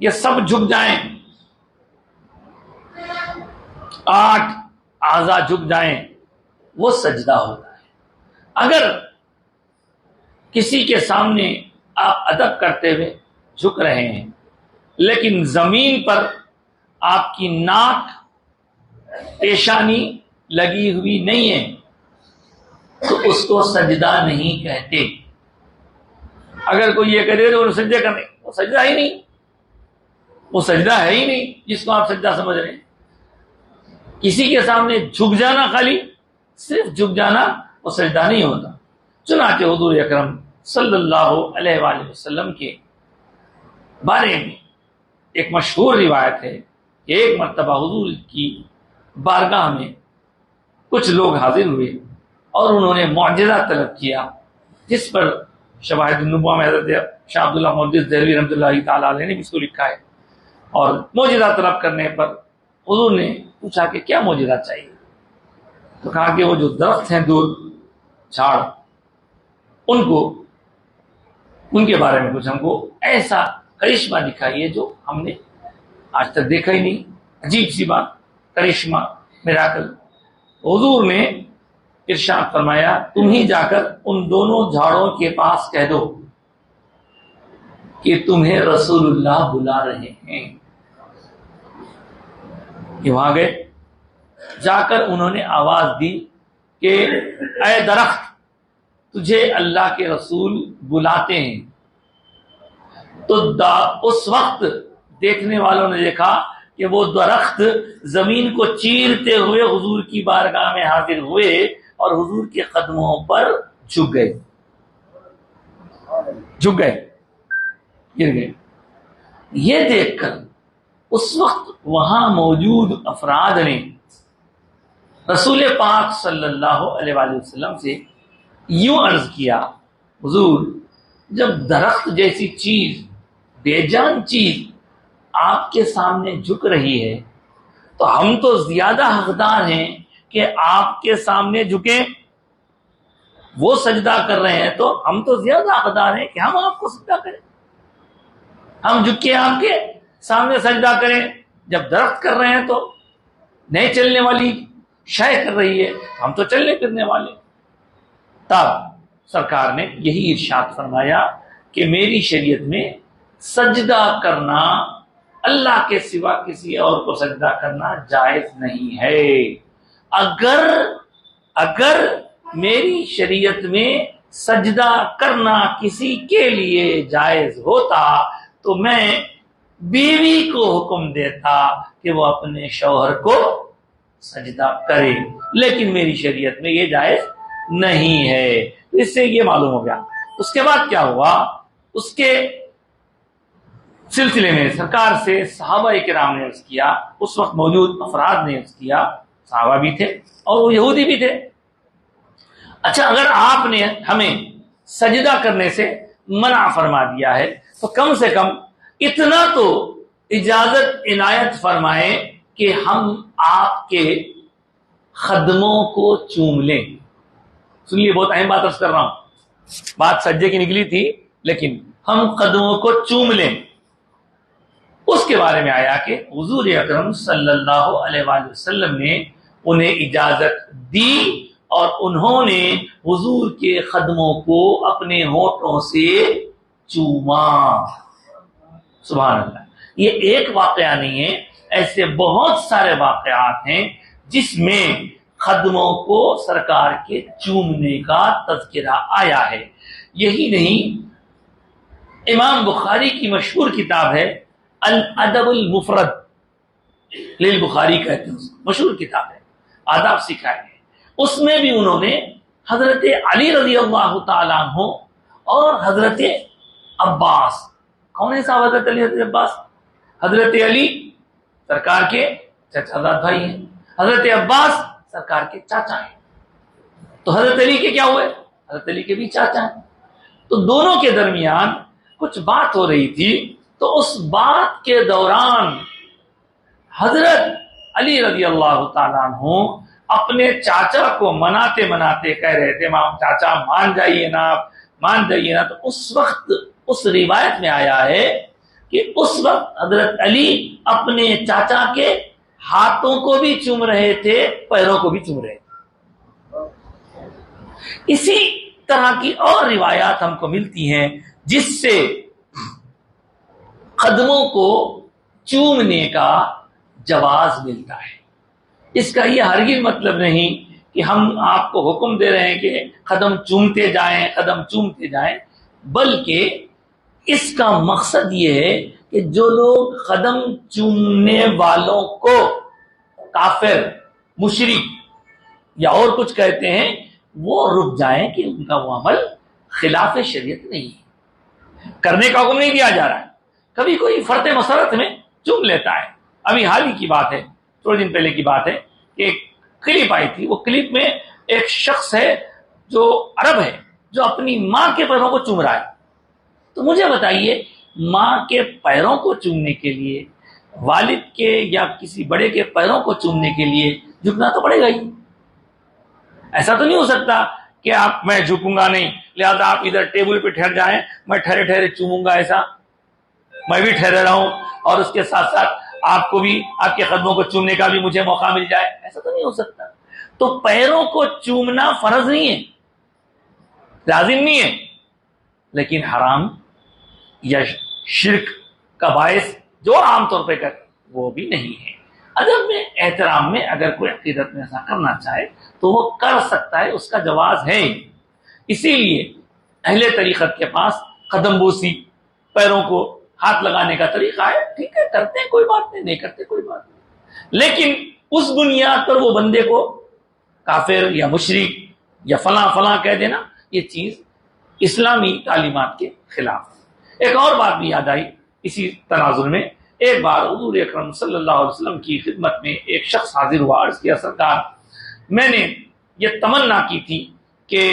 یہ سب جھک جائیں، 8 اعضاء جھک جائیں، وہ سجدہ ہوتا ہے۔ اگر کسی کے سامنے آپ ادب کرتے ہوئے جھک رہے ہیں لیکن زمین پر آپ کی ناک، پیشانی لگی ہوئی نہیں ہے تو اس کو سجدہ نہیں کہتے۔ اگر کوئی یہ کہہ دے تو سجدے کرنے، وہ سجدہ ہی نہیں، وہ سجدہ ہے ہی نہیں جس کو آپ سجدہ سمجھ رہے ہیں۔ کسی کے سامنے جھک جانا، خالی صرف جھک جانا، وہ سجدہ نہیں ہوتا۔ چنانچہ حضور اکرم صلی اللہ علیہ وآلہ وسلم کے بارے میں ایک مشہور روایت ہے کہ ایک مرتبہ حضور کی بارگاہ میں کچھ لوگ حاضر ہوئے اور انہوں نے معجزہ طلب کیا، جس پر شواہد النبوہ میں حضرت شاہ عبداللہ محدث دہلوی رحمۃ اللہ تعالیٰ علیہ نے بھی اس کو لکھا ہے۔ اور معجزہ طلب کرنے پر حضور نے پوچھا کہ کیا معجزہ چاہیے، تو کہا کہ وہ جو درخت ہیں دور جھاڑ، ان کے بارے میں کچھ ہم کو ایسا کرشمہ دکھائیے جو ہم نے آج تک دیکھا ہی نہیں، عجیب سی بات، کرشمہ، میراکل۔ حضور نے ارشاد فرمایا تم ہی جا کر ان دونوں جھاڑوں کے پاس کہہ دو کہ تمہیں رسول اللہ بلا رہے ہیں۔ کہ وہاں گئے، جا کر انہوں نے آواز دی کہ اے درخت، تجھے اللہ کے رسول بلاتے ہیں۔ تو اس وقت دیکھنے والوں نے دیکھا کہ وہ درخت زمین کو چیرتے ہوئے حضور کی بارگاہ میں حاضر ہوئے اور حضور کے قدموں پر جھک گئے، گر گئے۔ یہ دیکھ کر اس وقت وہاں موجود افراد نے رسول پاک صلی اللہ علیہ وآلہ وسلم سے یوں عرض کیا، حضور جب درخت جیسی چیز، بے جان چیز آپ کے سامنے جھک رہی ہے تو ہم تو زیادہ حقدار ہیں کہ آپ کے سامنے جھکیں. وہ سجدہ کر رہے ہیں تو ہم تو زیادہ حقدار ہیں کہ ہم آپ کو سجدہ کریں. ہم جھک کے آپ کے سامنے سجدہ کریں. جب درخت کر رہے ہیں تو نہیں چلنے والی شے کر رہی ہے، ہم تو چلنے پھرنے والے. تب سرکار نے یہی ارشاد فرمایا کہ میری شریعت میں سجدہ کرنا، اللہ کے سوا کسی اور کو سجدہ کرنا جائز نہیں ہے. اگر میری شریعت میں سجدہ کرنا کسی کے لیے جائز ہوتا تو میں بیوی کو حکم دیتا کہ وہ اپنے شوہر کو سجدہ کرے، لیکن میری شریعت میں یہ جائز نہیں ہے. اس سے یہ معلوم ہو گیا. اس کے بعد کیا ہوا؟ اس کے سلسلے میں سرکار سے صحابہ کرام نے عرض کیا، اس وقت موجود افراد نے عرض کیا، صحابہ بھی تھے اور وہ یہودی بھی تھے، اچھا اگر آپ نے ہمیں سجدہ کرنے سے منع فرما دیا ہے تو کم سے کم اتنا تو اجازت عنایت فرمائیں کہ ہم آپ کے خدموں کو چوم لیں. سنیے، بہت اہم بات عرض کر رہا ہوں، بات سجدے کی نکلی تھی، لیکن ہم قدموں کو چوم لیں. اس کے بارے میں آیا کہ حضور اکرم صلی اللہ علیہ وآلہ وسلم نے انہیں اجازت دی اور انہوں نے حضور کے قدموں کو اپنے ہونٹوں سے چوما. سبحان اللہ. یہ ایک واقعہ نہیں ہے، ایسے بہت سارے واقعات ہیں جس میں قدموں کو سرکار کے چومنے کا تذکرہ آیا ہے. یہی نہیں، امام بخاری کی مشہور کتاب ہے الادب المفرد، للبخاری کہتے ہیں، مشہور کتاب ہے، آداب سکھائے ہیں. اس میں بھی انہوں نے حضرت علی رضی اللہ تعالیٰ عنہ اور حضرت عباس، کون ہے صاحب حضرت علی حضرت عباس؟ حضرت علی سرکار کے چچا زاد بھائی ہیں، حضرت عباس سرکار کے چاچا ہیں. تو حضرت علی کے کیا ہوئے؟ حضرت علی کے بھی چاچا ہیں. تو دونوں کے درمیان کچھ بات ہو رہی تھی، تو اس بات کے دوران حضرت علی رضی اللہ تعالیٰ عنہ اپنے چاچا کو مناتے مناتے کہہ رہے تھے، چاچا مان جائیے نا، مان جائیے نا. تو اس وقت اس روایت میں آیا ہے کہ اس وقت حضرت علی اپنے چاچا کے ہاتھوں کو بھی چوم رہے تھے، پیروں کو بھی چوم رہے تھے. اسی طرح کی اور روایات ہم کو ملتی ہیں جس سے قدموں کو چومنے کا جواز ملتا ہے. اس کا یہ ہرگز مطلب نہیں کہ ہم آپ کو حکم دے رہے ہیں کہ قدم چومتے جائیں، قدم چومتے جائیں، بلکہ اس کا مقصد یہ ہے کہ جو لوگ قدم چومنے والوں کو کافر، مشرک یا اور کچھ کہتے ہیں، وہ رک جائیں کہ ان کا وہ عمل خلاف شریعت نہیں ہے، کرنے کا حکم نہیں دیا جا رہا ہے. کبھی کوئی فرد مسرت میں چوم لیتا ہے. ابھی حال ہی کی بات ہے، تھوڑے دن پہلے کی بات ہے کہ ایک کلپ آئی تھی. وہ کلپ میں ایک شخص ہے جو عرب ہے، جو اپنی ماں کے پیروں کو چوم رہا ہے. تو مجھے بتائیے، ماں کے پیروں کو چومنے کے لیے، والد کے یا کسی بڑے کے پیروں کو چومنے کے لیے جھکنا تو پڑے گا ہی. ایسا تو نہیں ہو سکتا کہ میں جھکوں گا نہیں، لہذا آپ ادھر ٹیبل پہ ٹھہر جائیں، میں ٹھہرے ٹھہرے چوموں گا. ایسا میں بھی ٹھہرے رہا ہوں اور اس کے ساتھ ساتھ آپ کو بھی، آپ کے قدموں کو چومنے کا بھی مجھے موقع مل جائے، ایسا تو نہیں ہو سکتا. تو پیروں کو چومنا فرض نہیں ہے، لازم نہیں ہے، لیکن حرام یا شرک کا باعث جو عام طور پہ وہ بھی نہیں ہے. ادب میں، احترام میں اگر کوئی عقیدت میں ایسا کرنا چاہے تو وہ کر سکتا ہے، اس کا جواز ہے. اسی لیے اہل طریقت کے پاس قدم بوسی، پیروں کو ہاتھ لگانے کا طریقہ ہے، ٹھیک ہے، کرتے ہیں، کوئی بات نہیں، نہیں کرتے کوئی بات نہیں. لیکن اس بنیاد پر وہ بندے کو کافر یا مشرک یا فلاں فلاں کہہ دینا، یہ چیز اسلامی تعلیمات کے خلاف. ایک اور بات بھی یاد آئی اسی تناظر میں. ایک بار حضور اکرم صلی اللہ علیہ وسلم کی خدمت میں ایک شخص حاضر ہوا، عرض کیا، سرکار میں نے یہ تمنا کی تھی کہ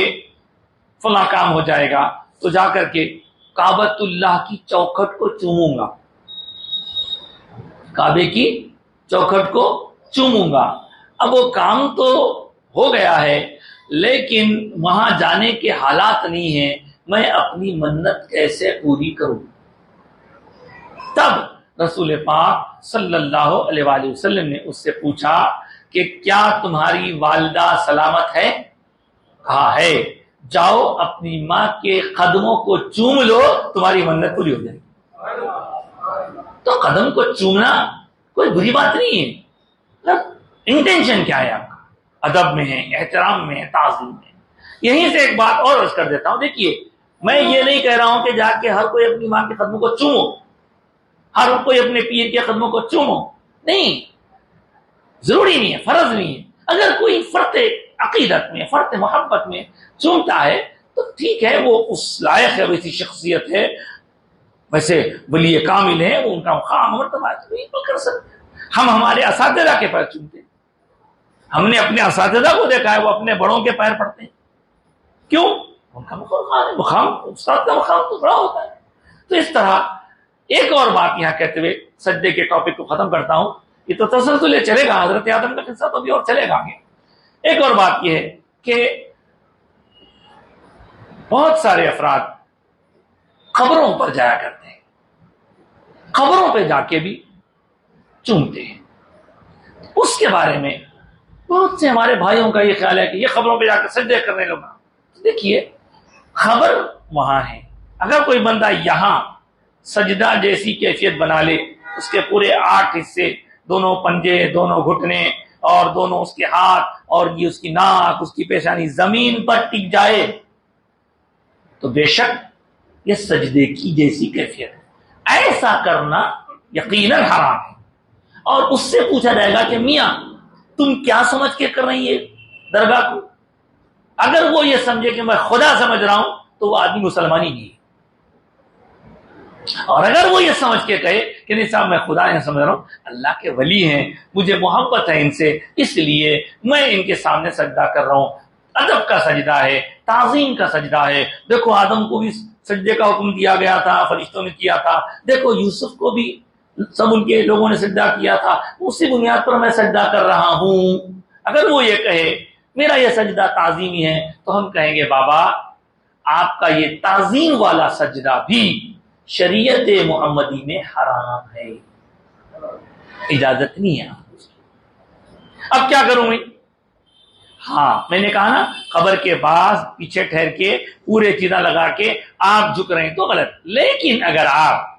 فلاں کام ہو جائے گا تو جا کر کے کعبۃ اللہ کی چوکھٹ کو چوموں گا، کعبے کی چوکھٹ کو چوموں گا. اب وہ کام تو ہو گیا ہے لیکن وہاں جانے کے حالات نہیں ہیں، میں اپنی منت کیسے پوری کروں؟ تب رسول پاک صلی اللہ علیہ وآلہ وسلم نے اس سے پوچھا کہ کیا تمہاری والدہ سلامت ہے؟ کہا ہے. جاؤ اپنی ماں کے قدموں کو چوم لو، تمہاری منت پوری ہو جائے گی. تو قدم کو چومنا کوئی بری بات نہیں ہے. انٹینشن کیا ہے آپ کا؟ ادب میں ہے، احترام میں ہے، تعظیم میں. یہیں سے ایک بات اور عرض کر دیتا ہوں. دیکھیے میں یہ نہیں کہہ رہا ہوں کہ جا کے ہر کوئی اپنی ماں کے قدموں کو چومو، ہر کوئی اپنے پیر کے قدموں کو چومو، نہیں، ضروری نہیں ہے، فرض نہیں ہے. اگر کوئی فرط عقیدت میں، فرط محبت میں چومتا ہے تو ٹھیک ہے، وہ اس لائق ہے، ویسی شخصیت ہے، ویسے ولی کامل ہے، وہ ان کا مقام مرتبہ ہے، تو بالکل کر سکتے. ہم ہمارے اساتذہ کے پیر چومتے ہیں. ہم نے اپنے اساتذہ کو دیکھا ہے وہ اپنے بڑوں کے پیر پڑتے ہیں. کیوں؟ ان کا مقام، استاد کا مقام تو بڑا ہوتا ہے. تو اس طرح ایک اور بات یہاں کہتے ہوئے سجدے کے ٹاپک کو ختم کرتا ہوں. یہ تو تسلسل چلے گا، حضرت آدم کا قصہ تو بھی اور چلے گا آگے. ایک اور بات یہ ہے کہ بہت سارے افراد قبروں پر جایا کرتے ہیں، قبروں پہ جا کے بھی چومتے ہیں. اس کے بارے میں بہت سے ہمارے بھائیوں کا یہ خیال ہے کہ یہ قبروں پہ جا کے سجدے کرنے لگا. دیکھیے خبر وہاں ہے. اگر کوئی بندہ یہاں سجدہ جیسی کیفیت بنا لے، اس کے پورے 8 حصے، دونوں پنجے، دونوں گھٹنے اور دونوں اس کے ہاتھ اور یہ اس کی ناک، اس کی پیشانی زمین پر ٹک جائے تو بے شک یہ سجدے کی جیسی کیفیت ہے. ایسا کرنا یقیناً حرام ہے. اور اس سے پوچھا جائے گا کہ میاں تم کیا سمجھ کے کر رہی ہے درگاہ کو؟ اگر وہ یہ سمجھے کہ میں خدا سمجھ رہا ہوں تو وہ آدمی مسلمان ہی نہیں ہے. اور اگر وہ یہ سمجھ کے کہے کہ نہیں صاحب میں خدا نہیں سمجھ رہا ہوں، اللہ کے ولی ہیں، مجھے محبت ہے ان سے، اس لیے میں ان کے سامنے سجدہ کر رہا ہوں، ادب کا سجدہ ہے، تعظیم کا سجدہ ہے. دیکھو آدم کو بھی سجدے کا حکم دیا گیا تھا، فرشتوں نے کیا تھا. دیکھو یوسف کو بھی سب ان کے لوگوں نے سجدہ کیا تھا، اسی بنیاد پر میں سجدہ کر رہا ہوں. اگر وہ یہ کہے میرا یہ سجدہ تعظیمی ہے تو ہم کہیں گے بابا آپ کا یہ تعظیم والا سجدہ بھی شریعت محمدی میں حرام ہے، اجازت نہیں ہے. اب کیا کروں میں؟ ہاں میں نے کہا نا قبر کے پاس پیچھے ٹھہر کے پورے چیزاں لگا کے آپ جھک رہے ہیں تو غلط. لیکن اگر آپ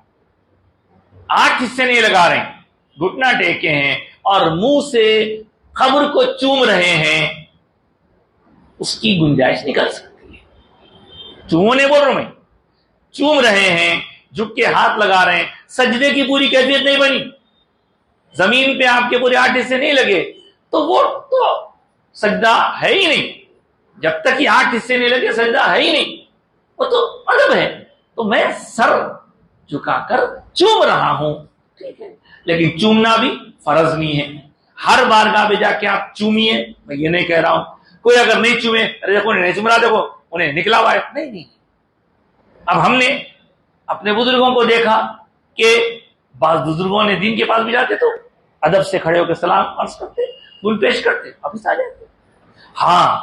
8 حصے نہیں لگا رہے ہیں، گھٹنا ٹیکے ہیں اور منہ سے قبر کو چوم رہے ہیں، اس کی گنجائش نہیں کر سکتی ہے. چومنے بول رہا ہوں میں، چوم رہے ہیں، جھک کے ہاتھ لگا رہے ہیں، سجدے کی پوری کیفیت نہیں بنی، زمین پہ آپ کے پورے 8 حصے نہیں لگے تو وہ تو سجدہ ہے ہی نہیں. جب تک یہ 8 حصے نہیں لگے سجدہ ہے ہی نہیں، وہ تو ادب ہے. تو میں سر جھکا کر چوم رہا ہوں، ٹھیک ہے، لیکن چومنا بھی فرض نہیں ہے. ہر بارگاہ پہ جا کے آپ چومیے، میں یہ نہیں کہہ رہا ہوں. کوئی اگر نہیں چومے، ارے دیکھو نہیں چوم رہا، دیکھو انہیں نکلا ہوا ہے، نہیں. اب ہم نے اپنے بزرگوں کو دیکھا کہ بعض بزرگوں نے دین کے پاس بھی جاتے تو ادب سے کھڑے ہو کے سلام عرض کرتے، پھول پیش کرتے، واپس آ جاتے. ہاں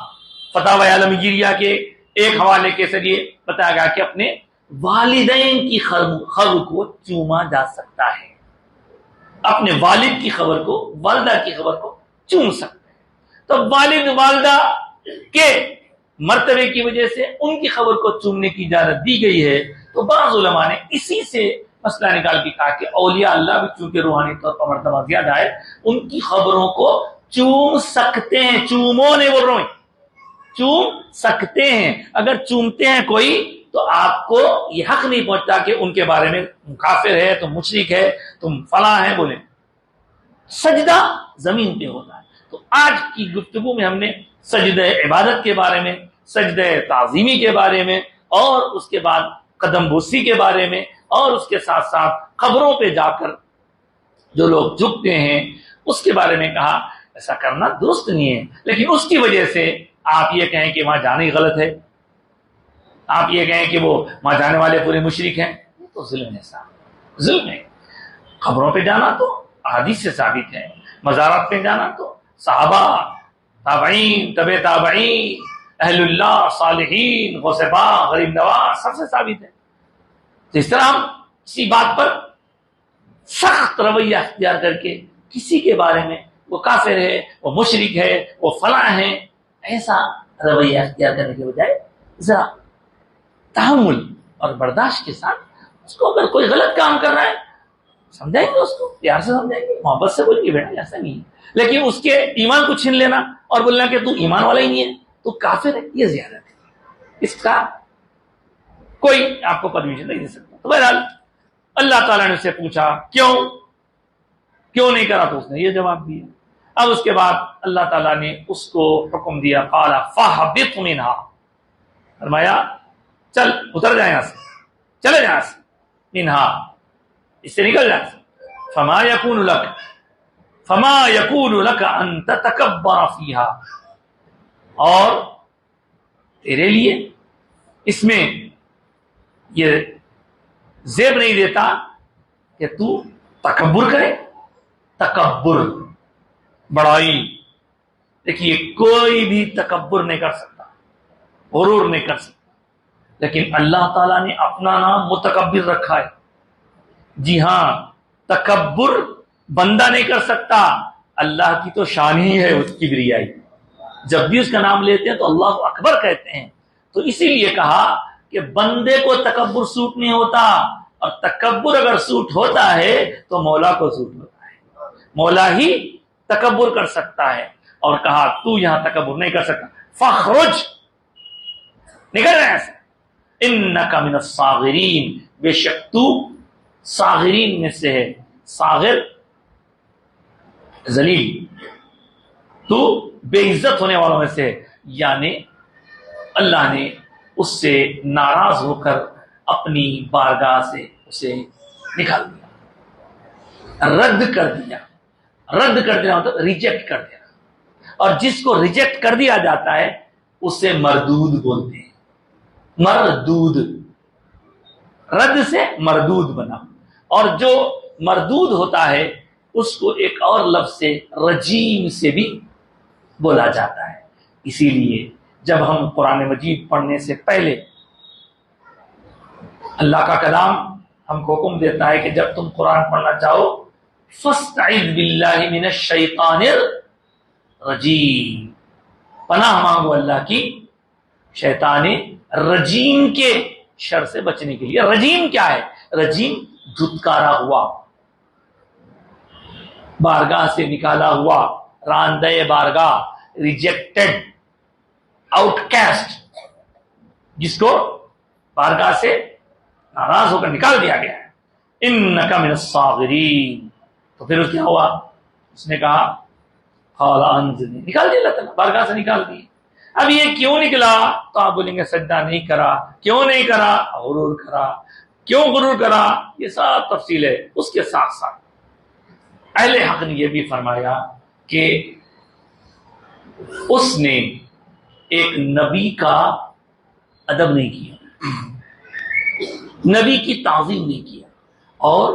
فتاوی عالمگیریہ کے ایک حوالے کے ذریعے بتایا گیا کہ اپنے والدین کی خبر کو چوما جا سکتا ہے، اپنے والد کی خبر کو، والدہ کی خبر کو چوم سکتے ہیں. تو والد والدہ کے مرتبے کی وجہ سے ان کی خبر کو چومنے کی اجازت دی گئی ہے. تو بعض علماء نے اسی سے مسئلہ نکال کے کہا کہ اولیاء اللہ بھی چونکہ روحانی طور پر مرتبہ زیادہ ہے، ان کی خبروں کو چوم سکتے ہیں. چومو نہیں بول رہا ہوں، چوم سکتے ہیں. اگر چومتے ہیں کوئی تو آپ کو یہ حق نہیں پہنچتا کہ ان کے بارے میں تم کافر ہے، تم مشرک ہے، تم فلاں ہے بولے. سجدہ زمین پہ ہوتا ہے. تو آج کی گفتگو میں ہم نے سجدہ عبادت کے بارے میں، سجدہ تعظیمی کے بارے میں، اور اس کے بعد قدم بوسی کے بارے میں، اور اس کے ساتھ ساتھ قبروں پہ جا کر جو لوگ جھکتے ہیں اس کے بارے میں کہا. ایسا کرنا درست نہیں ہے، لیکن اس کی وجہ سے آپ یہ کہیں کہ وہاں جانا ہی غلط ہے، آپ یہ کہیں کہ وہ وہاں جانے والے پورے مشرک ہیں، تو ظلم ہے صاحب، ظلم ہے. قبروں پہ جانا تو حدیث سے ثابت ہے مزارات پہ جانا تو صحابہ، تابعین، تبع تابعین، اہل اللہ، صالحین، غوث پاک، غریب نواز سب سے ثابت ہے. تو اس طرح ہم کسی بات پر سخت رویہ اختیار کر کے کسی کے بارے میں وہ کافر ہے، وہ مشرک ہے، وہ فلاں ہے، ایسا رویہ اختیار کرنے کے بجائے ذرا تحمل اور برداشت کے ساتھ اس کو، اگر کوئی غلط کام کر رہا ہے سمجھائیں گے، اس کو پیار سے سمجھائیں گے، محبت سے بولیں گے بیٹا ایسا نہیں ہے. لیکن اس کے ایمان کو چھین لینا اور بولنا کہ تو ایمان والا ہی نہیں ہے، تو کافر ہے، یہ زیادت ہے. اس کا کوئی آپ کو پرمیشن نہیں دے سکتا. تو بہرحال اللہ تعالیٰ نے اسے پوچھا کیوں نہیں کرا، تو اس نے یہ جواب دیا. اب اس کے بعد اللہ تعالیٰ نے اس کو حکم دیا، قال فاہبط منہا، فرمایا چل اتر جائیں یہاں سے، چلے جائیں سے، منہا اس سے نکل جائیں. فما یکون لک ان تتکبر فیہا، اور تیرے لیے اس میں یہ زیب نہیں دیتا کہ تو تکبر کرے. تکبر بڑائی، دیکھیے کوئی بھی تکبر نہیں کر سکتا، غرور نہیں کر سکتا، لیکن اللہ تعالیٰ نے اپنا نام متکبر رکھا ہے. جی ہاں، تکبر بندہ نہیں کر سکتا، اللہ کی تو شان ہی ہے اس کی کبریائی. جب بھی اس کا نام لیتے ہیں تو اللہ اکبر کہتے ہیں. تو اسی لیے کہا کہ بندے کو تکبر سوٹ نہیں ہوتا، اور تکبر اگر سوٹ ہوتا ہے تو مولا کو سوٹ ہوتا ہے. مولا ہی تکبر کر سکتا ہے، اور کہا تو یہاں تکبر نہیں کر سکتا. فخرج، نکل رہے ہیں. انک من الصاغرین، بے شک تو صاغرین میں سے ہے. صاغر ذلیل، تو بے عزت ہونے والوں میں سے ہے. یعنی اللہ نے اس سے ناراض ہو کر اپنی بارگاہ سے اسے نکال دیا، رد کر دیا. رد کر دینا مطلب ریجیکٹ کر دینا، اور جس کو ریجیکٹ کر دیا جاتا ہے اسے مردود بولتے ہیں. مردود، رد سے مردود بنا. اور جو مردود ہوتا ہے اس کو ایک اور لفظ سے رجیم سے بھی بولا جاتا ہے. اسی لیے جب ہم قرآن مجید پڑھنے سے پہلے اللہ کا کلام ہم کو حکم دیتا ہے کہ جب تم قرآن پڑھنا چاہو فاستعذ باللہ من الشیطان الرجیم، پناہ مانگو اللہ کی شیطان رجیم کے شر سے بچنے کے لیے. رجیم کیا ہے؟ رجیم دھتکارا ہوا، بارگاہ سے نکالا ہوا، راندہ بارگاہ، ریجیکٹڈ، آؤٹ کاسٹ، جس کو بارگاہ سے ناراض ہو کر نکال دیا گیا ہے. انک من الصاغرین. تو پھر اس کیا ہوا؟ اس نے کہا قال انظرنی، نکال دیا اللہ تعالیٰ، بارگاہ سے نکال دی. اب یہ کیوں نکلا؟ تو آپ بولیں گے سجدہ نہیں کرا. کیوں نہیں کرا؟ غرور کرا. کیوں غرور کرا؟ یہ سب تفصیل ہے. اس کے ساتھ ساتھ اہل حق نے یہ بھی فرمایا کہ اس نے ایک نبی کا ادب نہیں کیا، نبی کی تعظیم نہیں کیا، اور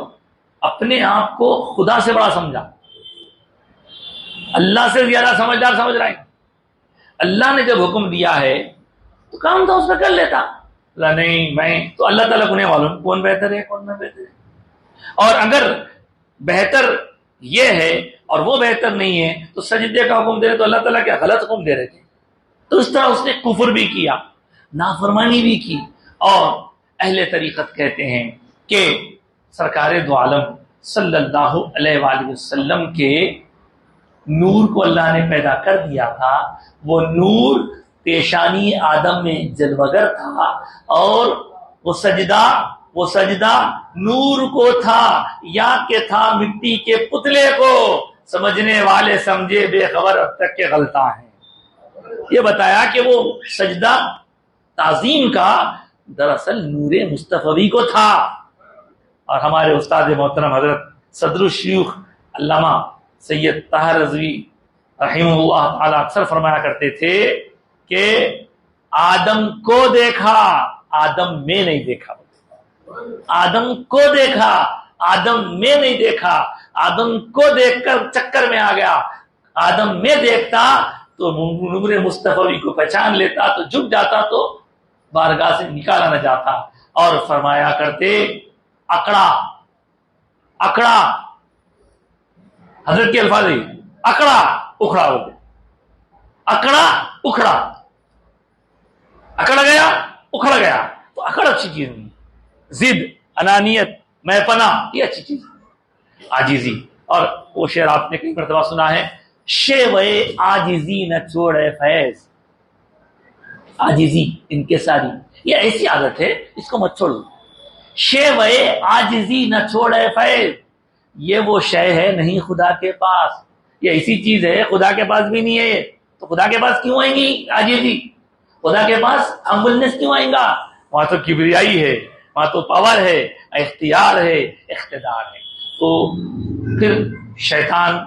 اپنے آپ کو خدا سے بڑا سمجھا، اللہ سے زیادہ سمجھدار سمجھ رہا ہے. اللہ نے جب حکم دیا ہے تو کام تو اس میں کر لیتا. اللہ نہیں، میں تو اللہ تعالیٰ کو نہیں معلوم کون بہتر ہے کون نہ بہتر ہے. اور اگر بہتر یہ ہے اور وہ بہتر نہیں ہے تو سجدے کا حکم دے رہے تو اللہ تعالیٰ کیا غلط حکم دے رہے تھے؟ تو اس طرح اس نے کفر بھی کیا، نافرمانی بھی کی. اور اہل طریقت کہتے ہیں کہ سرکار دو عالم صلی اللہ علیہ وآلہ وسلم کے نور کو اللہ نے پیدا کر دیا تھا. وہ نور پیشانی آدم میں جلوگر تھا، اور وہ سجدہ نور کو تھا یا کہ تھا مٹی کے پتلے کو. سمجھنے والے سمجھے، بے خبر اب تک کے غلطاں ہیں. یہ بتایا کہ وہ سجدہ تعظیم کا دراصل نور مصطفی کو تھا. اور ہمارے استاد محترم حضرت صدر الشیوخ علامہ سید طاہر رضوی رحمہ اللہ تعالی اکثر فرمایا کرتے تھے کہ آدم کو دیکھا، آدم میں نہیں دیکھا. آدم کو دیکھا، آدم میں نہیں دیکھا، آدم کو دیکھ کر چکر میں آ گیا، آدم میں دیکھتا تو نور مصطفی کو پہچان لیتا، تو جھک جاتا تو بارگاہ سے نکالا نہ جاتا۔ اور فرمایا کرتے اکڑا اکڑا، حضرت کے الفاظ اکڑا اکھڑا ہو گیا، اکڑا اکھڑا، اکڑ گیا اکھڑ گیا۔ تو اکڑ اچھی چیز نہیں، ضد، انانیت، میں پناہ، یہ اچھی چیز ہے۔ عاجزی، اور وہ شعر آپ نے کئی مرتبہ سنا ہے، شیوے عاجزی نہ چھوڑے فیض، عاجزی انکساری، یہ ایسی عادت ہے اس کو مت چھوڑو۔ شیوے عاجزی نہ چھوڑے فیض، یہ وہ شے ہے نہیں خدا کے پاس، یہ ایسی چیز ہے خدا کے پاس بھی نہیں ہے، تو خدا کے پاس کیوں آئیں گی عاجزی؟ خدا کے پاس ہمبلنس کیوں آئیں گا؟ وہاں تو کبریائی ہے، وہاں تو پاور ہے، اختیار ہے، اقتدار ہے۔ تو پھر شیطان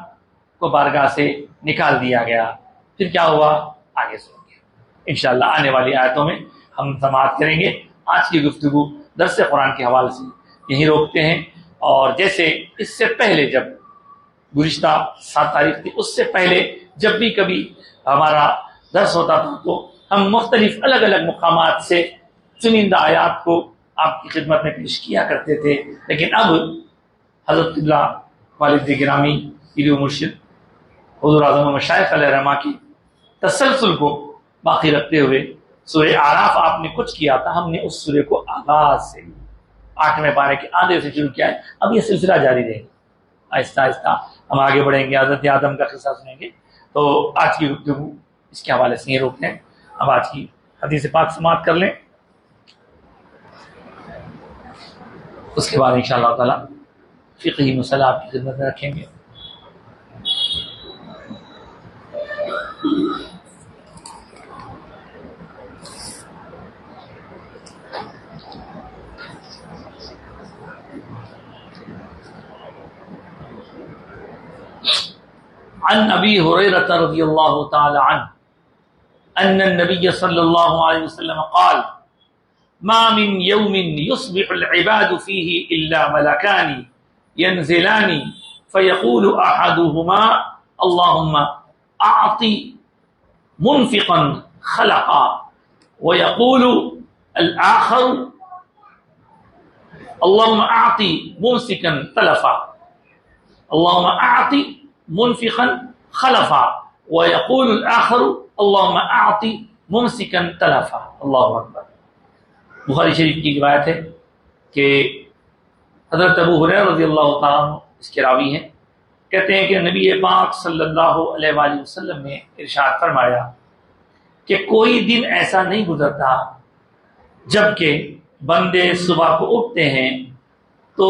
کو بارگاہ سے نکال دیا گیا۔ پھر کیا ہوا آگے سنیں گے انشاءاللہ، آنے والی آیتوں میں ہم سماعت کریں گے۔ آج کی گفتگو درس قرآن کے حوالے سے یہیں روکتے ہیں، اور جیسے اس سے پہلے جب گزشتہ 7 تاریخ تھی، اس سے پہلے جب بھی کبھی ہمارا درس ہوتا تھا تو ہم مختلف الگ الگ مقامات سے چنندہ آیات کو آپ کی خدمت میں پیش کیا کرتے تھے، لیکن اب حضرت قبلہ والد گرامی پیر و مرشد حضور اعظم و مشائخ علیہ رحمہ کی تسلسل کو باقی رکھتے ہوئے سورہ اعراف آپ نے کچھ کیا تھا، ہم نے اس سورہ کو آغاز سے 8ویں پارے کے آدھے سے شروع کیا ہے۔ اب یہ سلسلہ جاری رہے گا، آہستہ آہستہ ہم آگے بڑھیں گے، حضرت آدم کا قصہ سنیں گے۔ تو آج کی گفتگو اس کے حوالے سے یہ روکتے ہیں۔ اب آج کی حدیث پاک سماعت کر لیں، اس کے بعد انشاءاللہ تعالی فقہی مسئلہ آپ کی خدمت میں رکھیں گے۔ عن ابی ہریرہ رضی اللہ تعالی عنہ ان النبی صلی اللہ علیہ وسلم قال ما من يوم يصبح العباد فيه الا ملكان ينزلان فيقول احدهما اللهم اعط منفقا خلقا ويقول الاخر اللهم اعط ممسكا تلفا، اللهم اعط منفقا خلفا ويقول الاخر اللهم اعط ممسكا تلفا۔ اللہ اکبر۔ بخاری شریف کی روایت ہے کہ حضرت ابو ہریرہ رضی اللہ تعالیٰ عنہ اس کے راوی ہیں، کہتے ہیں کہ نبی پاک صلی اللہ علیہ وآلہ وسلم نے ارشاد فرمایا کہ کوئی دن ایسا نہیں گزرتا جب کہ بندے صبح کو اٹھتے ہیں تو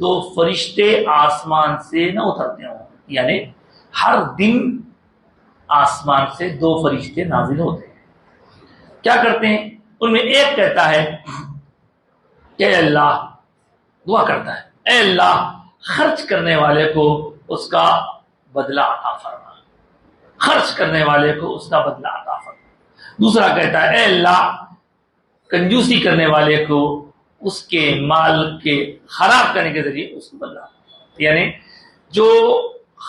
2 فرشتے آسمان سے نہ اترتے ہوں، یعنی ہر دن آسمان سے 2 فرشتے نازل ہوتے ہیں۔ کیا کرتے ہیں؟ ان میں ایک کہتا ہے کہ اے اللہ، دعا کرتا ہے اے اللہ خرچ کرنے والے کو اس کا بدلہ عطا فرما، خرچ کرنے والے کو اس کا بدلہ عطا فرما۔ دوسرا کہتا ہے اے اللہ کنجوسی کرنے والے کو اس کے مال کے خراب کرنے کے ذریعے اس کو بدلہ، یعنی جو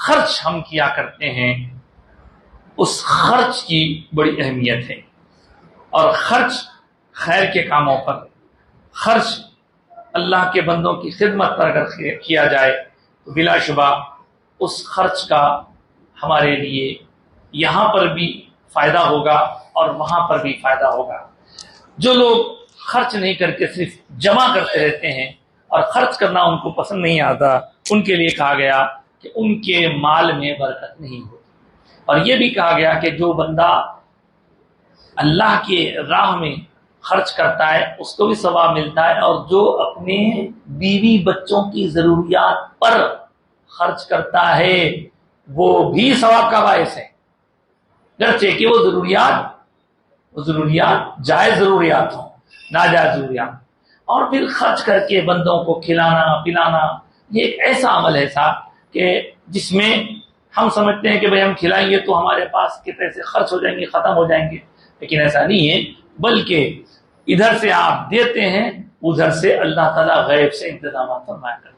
خرچ ہم کیا کرتے ہیں اس خرچ کی بڑی اہمیت ہے، اور خرچ خیر کے کاموں پر، خرچ اللہ کے بندوں کی خدمت پر اگر کیا جائے تو بلا شبہ اس خرچ کا ہمارے لیے یہاں پر بھی فائدہ ہوگا اور وہاں پر بھی فائدہ ہوگا۔ جو لوگ خرچ نہیں کر کے صرف جمع کرتے رہتے ہیں اور خرچ کرنا ان کو پسند نہیں آتا، ان کے لیے کہا گیا کہ ان کے مال میں برکت نہیں ہوتی۔ اور یہ بھی کہا گیا کہ جو بندہ اللہ کے راہ میں خرچ کرتا ہے اس کو بھی ثواب ملتا ہے، اور جو اپنے بیوی بچوں کی ضروریات پر خرچ کرتا ہے وہ بھی ثواب کا باعث ہے، گرچہ کہ وہ ضروریات جائز ضروریات ہوں، ناجائز ضروریات۔ اور پھر خرچ کر کے بندوں کو کھلانا پلانا، یہ ایک ایسا عمل ہے صاحب کہ جس میں ہم سمجھتے ہیں کہ بھئی ہم کھلائیں گے تو ہمارے پاس کے پیسے خرچ ہو جائیں گے، ختم ہو جائیں گے، لیکن ایسا نہیں ہے، بلکہ ادھر سے آپ دیتے ہیں ادھر سے اللہ تعالیٰ غیب سے انتظامات فرمایا کرتے ہیں۔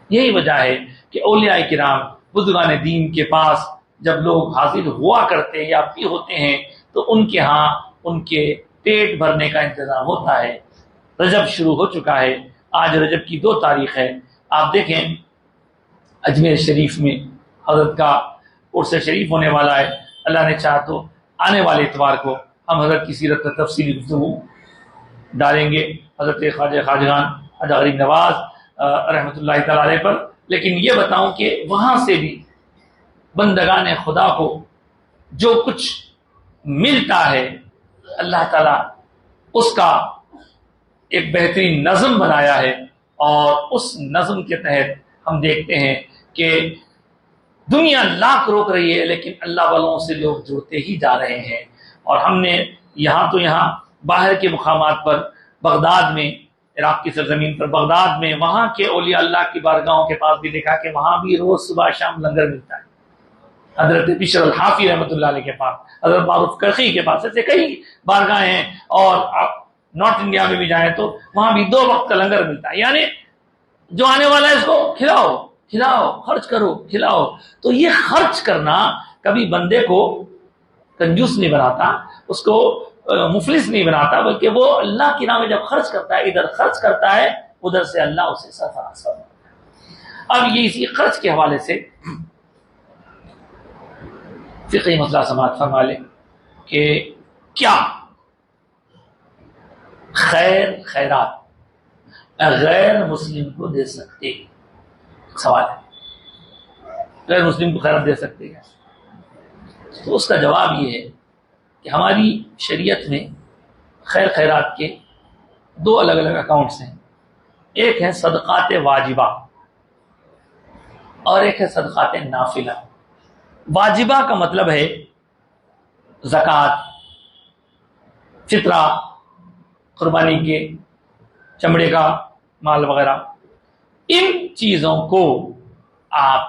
یہی وجہ ہے کہ اولیاء کرام بزرگان دین کے پاس جب لوگ حاضر ہوا کرتے یا بھی ہوتے ہیں تو ان کے ہاں ان کے پیٹ بھرنے کا انتظام ہوتا ہے۔ رجب شروع ہو چکا ہے، آج رجب کی 2 تاریخ ہے۔ آپ دیکھیں اجمیر شریف میں حضرت کا عرس شریف ہونے والا ہے، اللہ نے چاہا تو آنے والے اتوار کو ہم حضرت کی سیرت پر تفصیلی گفتگو ڈالیں گے، حضرت خواجہ خواجگان حاجی غریب نواز رحمۃ اللہ تعالی علیہ پر۔ لیکن یہ بتاؤں کہ وہاں سے بھی بندگان خدا کو جو کچھ ملتا ہے اللہ تعالیٰ اس کا ایک بہترین نظم بنایا ہے، اور اس نظم کے تحت ہم دیکھتے ہیں کہ دنیا لاکھ روک رہی ہے لیکن اللہ والوں سے لوگ جڑتے ہی جا رہے ہیں۔ اور ہم نے یہاں باہر کے مقامات پر، بغداد میں، عراق کی سرزمین پر بغداد میں وہاں کے اولیاء اللہ کی بارگاہوں کے پاس بھی دیکھا کہ وہاں بھی روز صبح شام لنگر ملتا ہے۔ حضرت بشر الحافی رحمۃ اللہ علیہ کے پاس، حضرت معروف کرخی کے پاس، ایسے کئی بارگاہیں ہیں، اور نارتھ انڈیا میں بھی جائیں تو وہاں بھی 2 وقت کا لنگر ملتا ہے۔ یعنی جو آنے والا ہے اس کو کھلاؤ، خرچ کرو، کھلاؤ۔ تو یہ خرچ کرنا کبھی بندے کو کنجوس نہیں بناتا، اس کو مفلس نہیں بناتا، بلکہ وہ اللہ کی راہ میں جب خرچ کرتا ہے، ادھر خرچ کرتا ہے، ادھر سے اللہ اسے سرفراز کرتا ہے۔ اب یہ اسی خرچ کے حوالے سے فقہی مسئلہ سماعت فرما لیں کہ کیا خیرات غیر مسلم کو دے سکتے؟ سوال ہے، غیر مسلم کو خیرات دے سکتے ہیں؟ تو اس کا جواب یہ ہے کہ ہماری شریعت میں خیرات کے 2 الگ الگ اکاؤنٹس ہیں۔ ایک ہے صدقات واجبہ اور ایک ہے صدقات نافلہ۔ واجبہ کا مطلب ہے زکوٰۃ، فطرہ، قربانی کے چمڑے کا مال وغیرہ۔ ان چیزوں کو آپ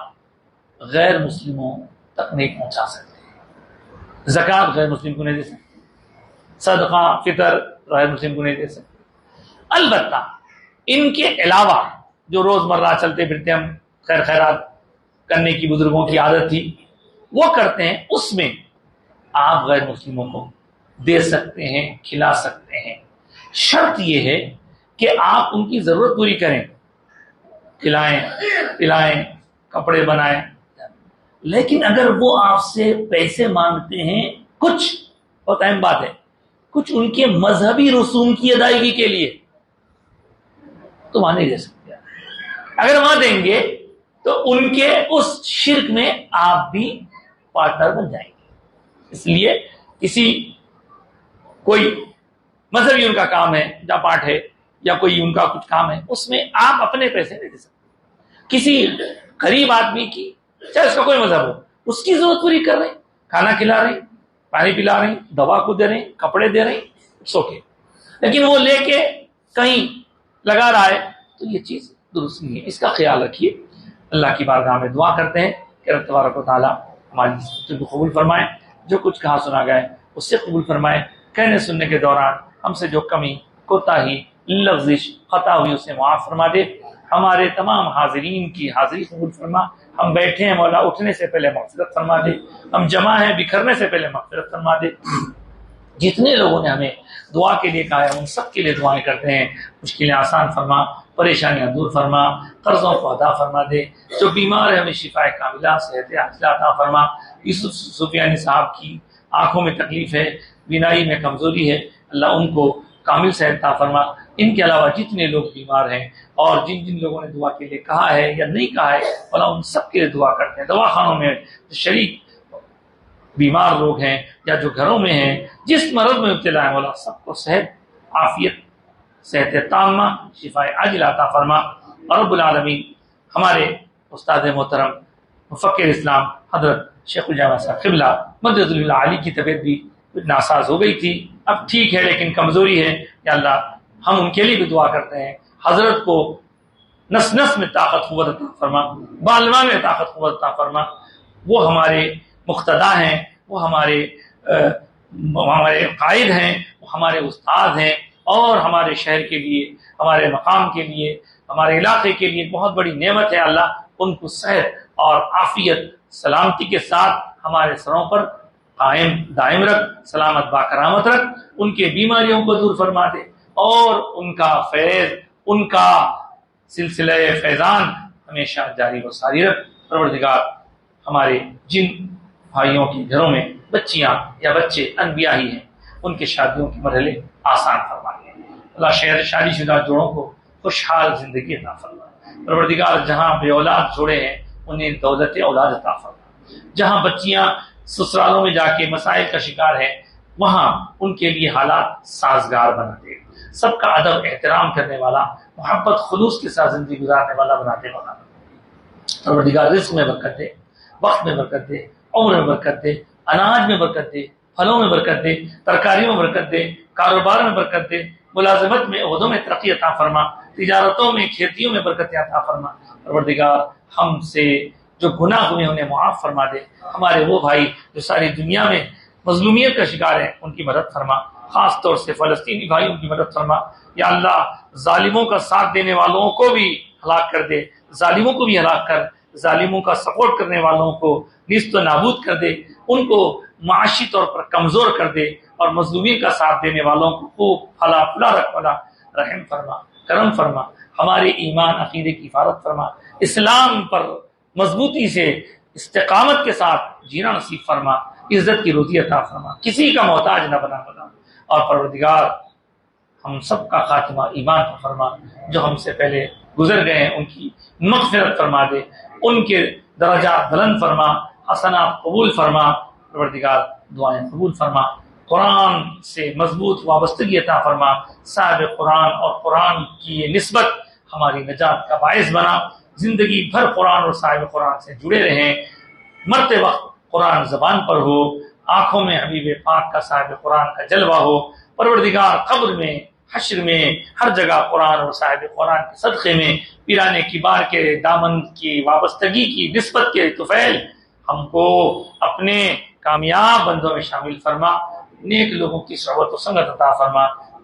غیر مسلموں تک نہیں پہنچا سکتے۔ زکوٰۃ غیر مسلم کو نہیں دے سکتے، صدقہ فطر غیر مسلم کو نہیں دے سکتے۔ البتہ ان کے علاوہ جو روزمرہ چلتے پھرتے ہم خیرات کرنے کی بزرگوں کی عادت تھی وہ کرتے ہیں، اس میں آپ غیر مسلموں کو دے سکتے ہیں، کھلا سکتے ہیں۔ شرط یہ ہے کہ آپ ان کی ضرورت پوری کریں، کھلائیں، پلائیں، کپڑے بنائیں۔ لیکن اگر وہ آپ سے پیسے مانگتے ہیں کچھ، بہت اہم بات ہے، کچھ ان کے مذہبی رسوم کی ادائیگی کے لیے، تو وہاں نہیں دے سکتے۔ اگر وہاں دیں گے تو ان کے اس شرک میں آپ بھی پارٹنر بن جائیں گے۔ اس لیے کوئی مذہبی ان کا کام ہے، جا پاٹ ہے، یا کوئی ان کا کچھ کام ہے، اس میں آپ اپنے پیسے نہیں دے سکتے۔ کسی غریب آدمی کی، چاہے اس کا کوئی مذہب ہو، اس کی ضرورت پوری کر رہے ہیں، کھانا کھلا رہے ہیں، پانی پلا رہے ہیں، دوا کو دے رہے ہیں، کپڑے دے رہے ہیں، اٹس اوکے۔ لیکن وہ لے کے کہیں لگا رہا ہے تو یہ چیز درست نہیں ہے۔ اس کا خیال رکھیے۔ اللہ کی بارگاہ میں دعا کرتے ہیں کہ رب تبارک و تعالیٰ ہماری اس کو قبول فرمائے، جو کچھ کہا سنا گئے اس سے قبول فرمائے۔ کہنے سننے کے دوران ہم سے جو کمی، کوتاہی، لغزش، خطا ہوئی اسے معاف فرما دے۔ ہمارے تمام حاضرین کی حاضری قبول فرما۔ ہم بیٹھے ہیں مولا، اٹھنے سے پہلے مغفرت فرما دے۔ ہم جمع ہیں، بکھرنے سے پہلے مغفرت فرما دے۔ جتنے لوگوں نے ہمیں دعا کے لیے کہا ہے ان سب کے لیے دعائیں کرتے ہیں۔ مشکلیں آسان فرما، پریشانیاں دور فرما، قرضوں کو ادا فرما دے۔ جو بیمار ہے ہمیں شفا کاملہ، صحت عاجلہ عطا فرما۔ یوسف سفیانی صاحب کی آنکھوں میں تکلیف ہے، بینائی میں کمزوری ہے، اللہ ان کو کامل صحت عطا فرما۔ ان کے علاوہ جتنے لوگ بیمار ہیں اور جن جن لوگوں نے دعا کے لیے کہا ہے یا نہیں کہا ہے، اللہ ان سب کے لیے دعا کرتے ہیں۔ دواخانوں میں شریک بیمار لوگ ہیں یا جو گھروں میں ہیں، جس مرض میں مبتلا ہے، مولا سب کو صحت، عافیت، صحت تامہ، شفا عاجلہ عطا فرما۔ اور رب العالمین ہمارے استاد محترم مفکر اسلام حضرت شیخ الجامع صاحب قبلہ مدد اللہ علی کی طبیعت بھی ناساز ہو گئی تھی، اب ٹھیک ہے لیکن کمزوری ہے۔ یا اللہ ہم ان کے لیے بھی دعا کرتے ہیں، حضرت کو نس نس میں طاقت قوت عطا فرما، بالما میں طاقت قوت عطا فرما۔ وہ ہمارے مقتدا ہیں، وہ ہمارے قائد ہیں، وہ ہمارے استاد ہیں، اور ہمارے شہر کے لیے، ہمارے مقام کے لیے، ہمارے علاقے کے لیے بہت بڑی نعمت ہے اللہ، ان کو صحت اور عافیت سلامتی کے ساتھ ہمارے سروں پر قائم دائم رکھ، سلامت باکرامت رکھ، ان کے بیماریوں کو دور فرما دے اور ان کا فیض، ان کا سلسلہ فیضان ہمیشہ جاری و ساری رکھ۔ پروردگار ہمارے جن بھائیوں کے گھروں میں بچیاں یا بچے انبیاء ہی ہیں ان کے شادیوں کے مرحلے آسان فرما دے، اللہ شادی شدہ جوڑوں کو خوشحال زندگی عطا فرما۔ پروردگار جہاں بے اولاد جوڑے ہیں انہیں دولت اولاد عطا فرما، جہاں بچیاں سسرالوں میں جا کے مسائل کا شکار ہیں وہاں ان کے لیے حالات سازگار بنا دے، سب کا ادب احترام کرنے والا، محبت خلوص کے ساتھ زندگی گزارنے والا بناتے والا۔ پروردگار رزق میں برکت دے، وقت میں برکت دے، عمر میں برکت دے، اناج میں برکت دے، پھلوں میں برکت دے، ترکاریوں میں برکت دے، کاروبار میں برکت دے، ملازمت میں عہدوں میں ترقی عطا فرما، تجارتوں میں کھیتیوں میں برکت عطا فرما۔ پروردگار ہم سے جو گناہ ہوئے انہیں معاف فرما دے، ہمارے وہ بھائی جو ساری دنیا میں مظلومیت کا شکار ہیں ان کی مدد فرما، خاص طور سے فلسطینی بھائیوں کی مدد فرما۔ یا اللہ ظالموں کا ساتھ دینے والوں کو بھی ہلاک کر دے، ظالموں کو بھی ہلاک کر، ظالموں کا سپورٹ کرنے والوں کو نیست و نابود کر دے، ان کو معاشی طور پر کمزور کر دے، اور مظلومین کا ساتھ دینے والوں کو خوب پھلا پھلا رکھ والا رحم فرما، کرم فرما، ہمارے ایمان عقیدے کی حفاظت فرما، اسلام پر مضبوطی سے استقامت کے ساتھ جینا نصیب فرما، عزت کی روزی عطا فرما، کسی کا محتاج نہ بنا، اور پروردگار ہم سب کا خاتمہ ایمان پر فرما، جو ہم سے پہلے گزر گئے ہیں ان کی مغفرت فرما دے، ان کے درجات بلند فرما، حسنات قبول فرما۔ پروردگار دعائیں قبول فرما، قرآن سے مضبوط وابستگی عطا فرما، صاحب قرآن اور قرآن کی یہ نسبت ہماری نجات کا باعث بنا، زندگی بھر قرآن اور صاحب قرآن سے جڑے رہیں، مرتے وقت قرآن زبان پر ہو، آنکھوں میں حبیب پاک کا صاحب قرآن کا جلوہ ہو۔ پروردگار قبر میں، حشر میں، ہر جگہ قرآن اور صاحب قرآن کے صدقے میں پیران کبار کے دامن کی وابستگی کی نسبت کے طفیل ہم کو اپنے کامیاب بندوں میں شامل فرما، نیک لوگوں کی صحبت و سنگت عطا فرما،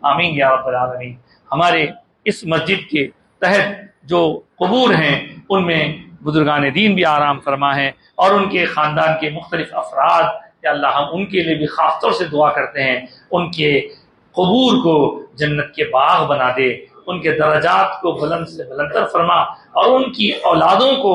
آمین یا رب العالمین۔ ہمارے اس مسجد کے تحت جو قبور ہیں ان میں بزرگان دین بھی آرام فرما ہے، اور ان کے خاندان کے مختلف افراد، یا اللہ ہم ان کے لیے بھی خاص طور سے دعا کرتے ہیں، ان کے قبور کو جنت کے باغ بنا دے، ان کے درجات کو بلند سے بلندتر فرما، اور ان کی اولادوں کو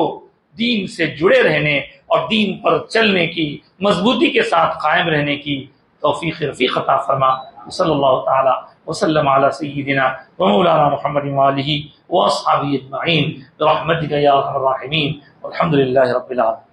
دین سے جڑے رہنے اور دین پر چلنے کی مضبوطی کے ساتھ قائم رہنے کی توفیق رفیق عطا فرما۔ صلی اللہ تعالی وسلم علی سیدنا و مولانا محمد وآلہ واصحابہ اجمعین برحمتک یا ارحم الراحمین، والحمد للہ رب العالمین۔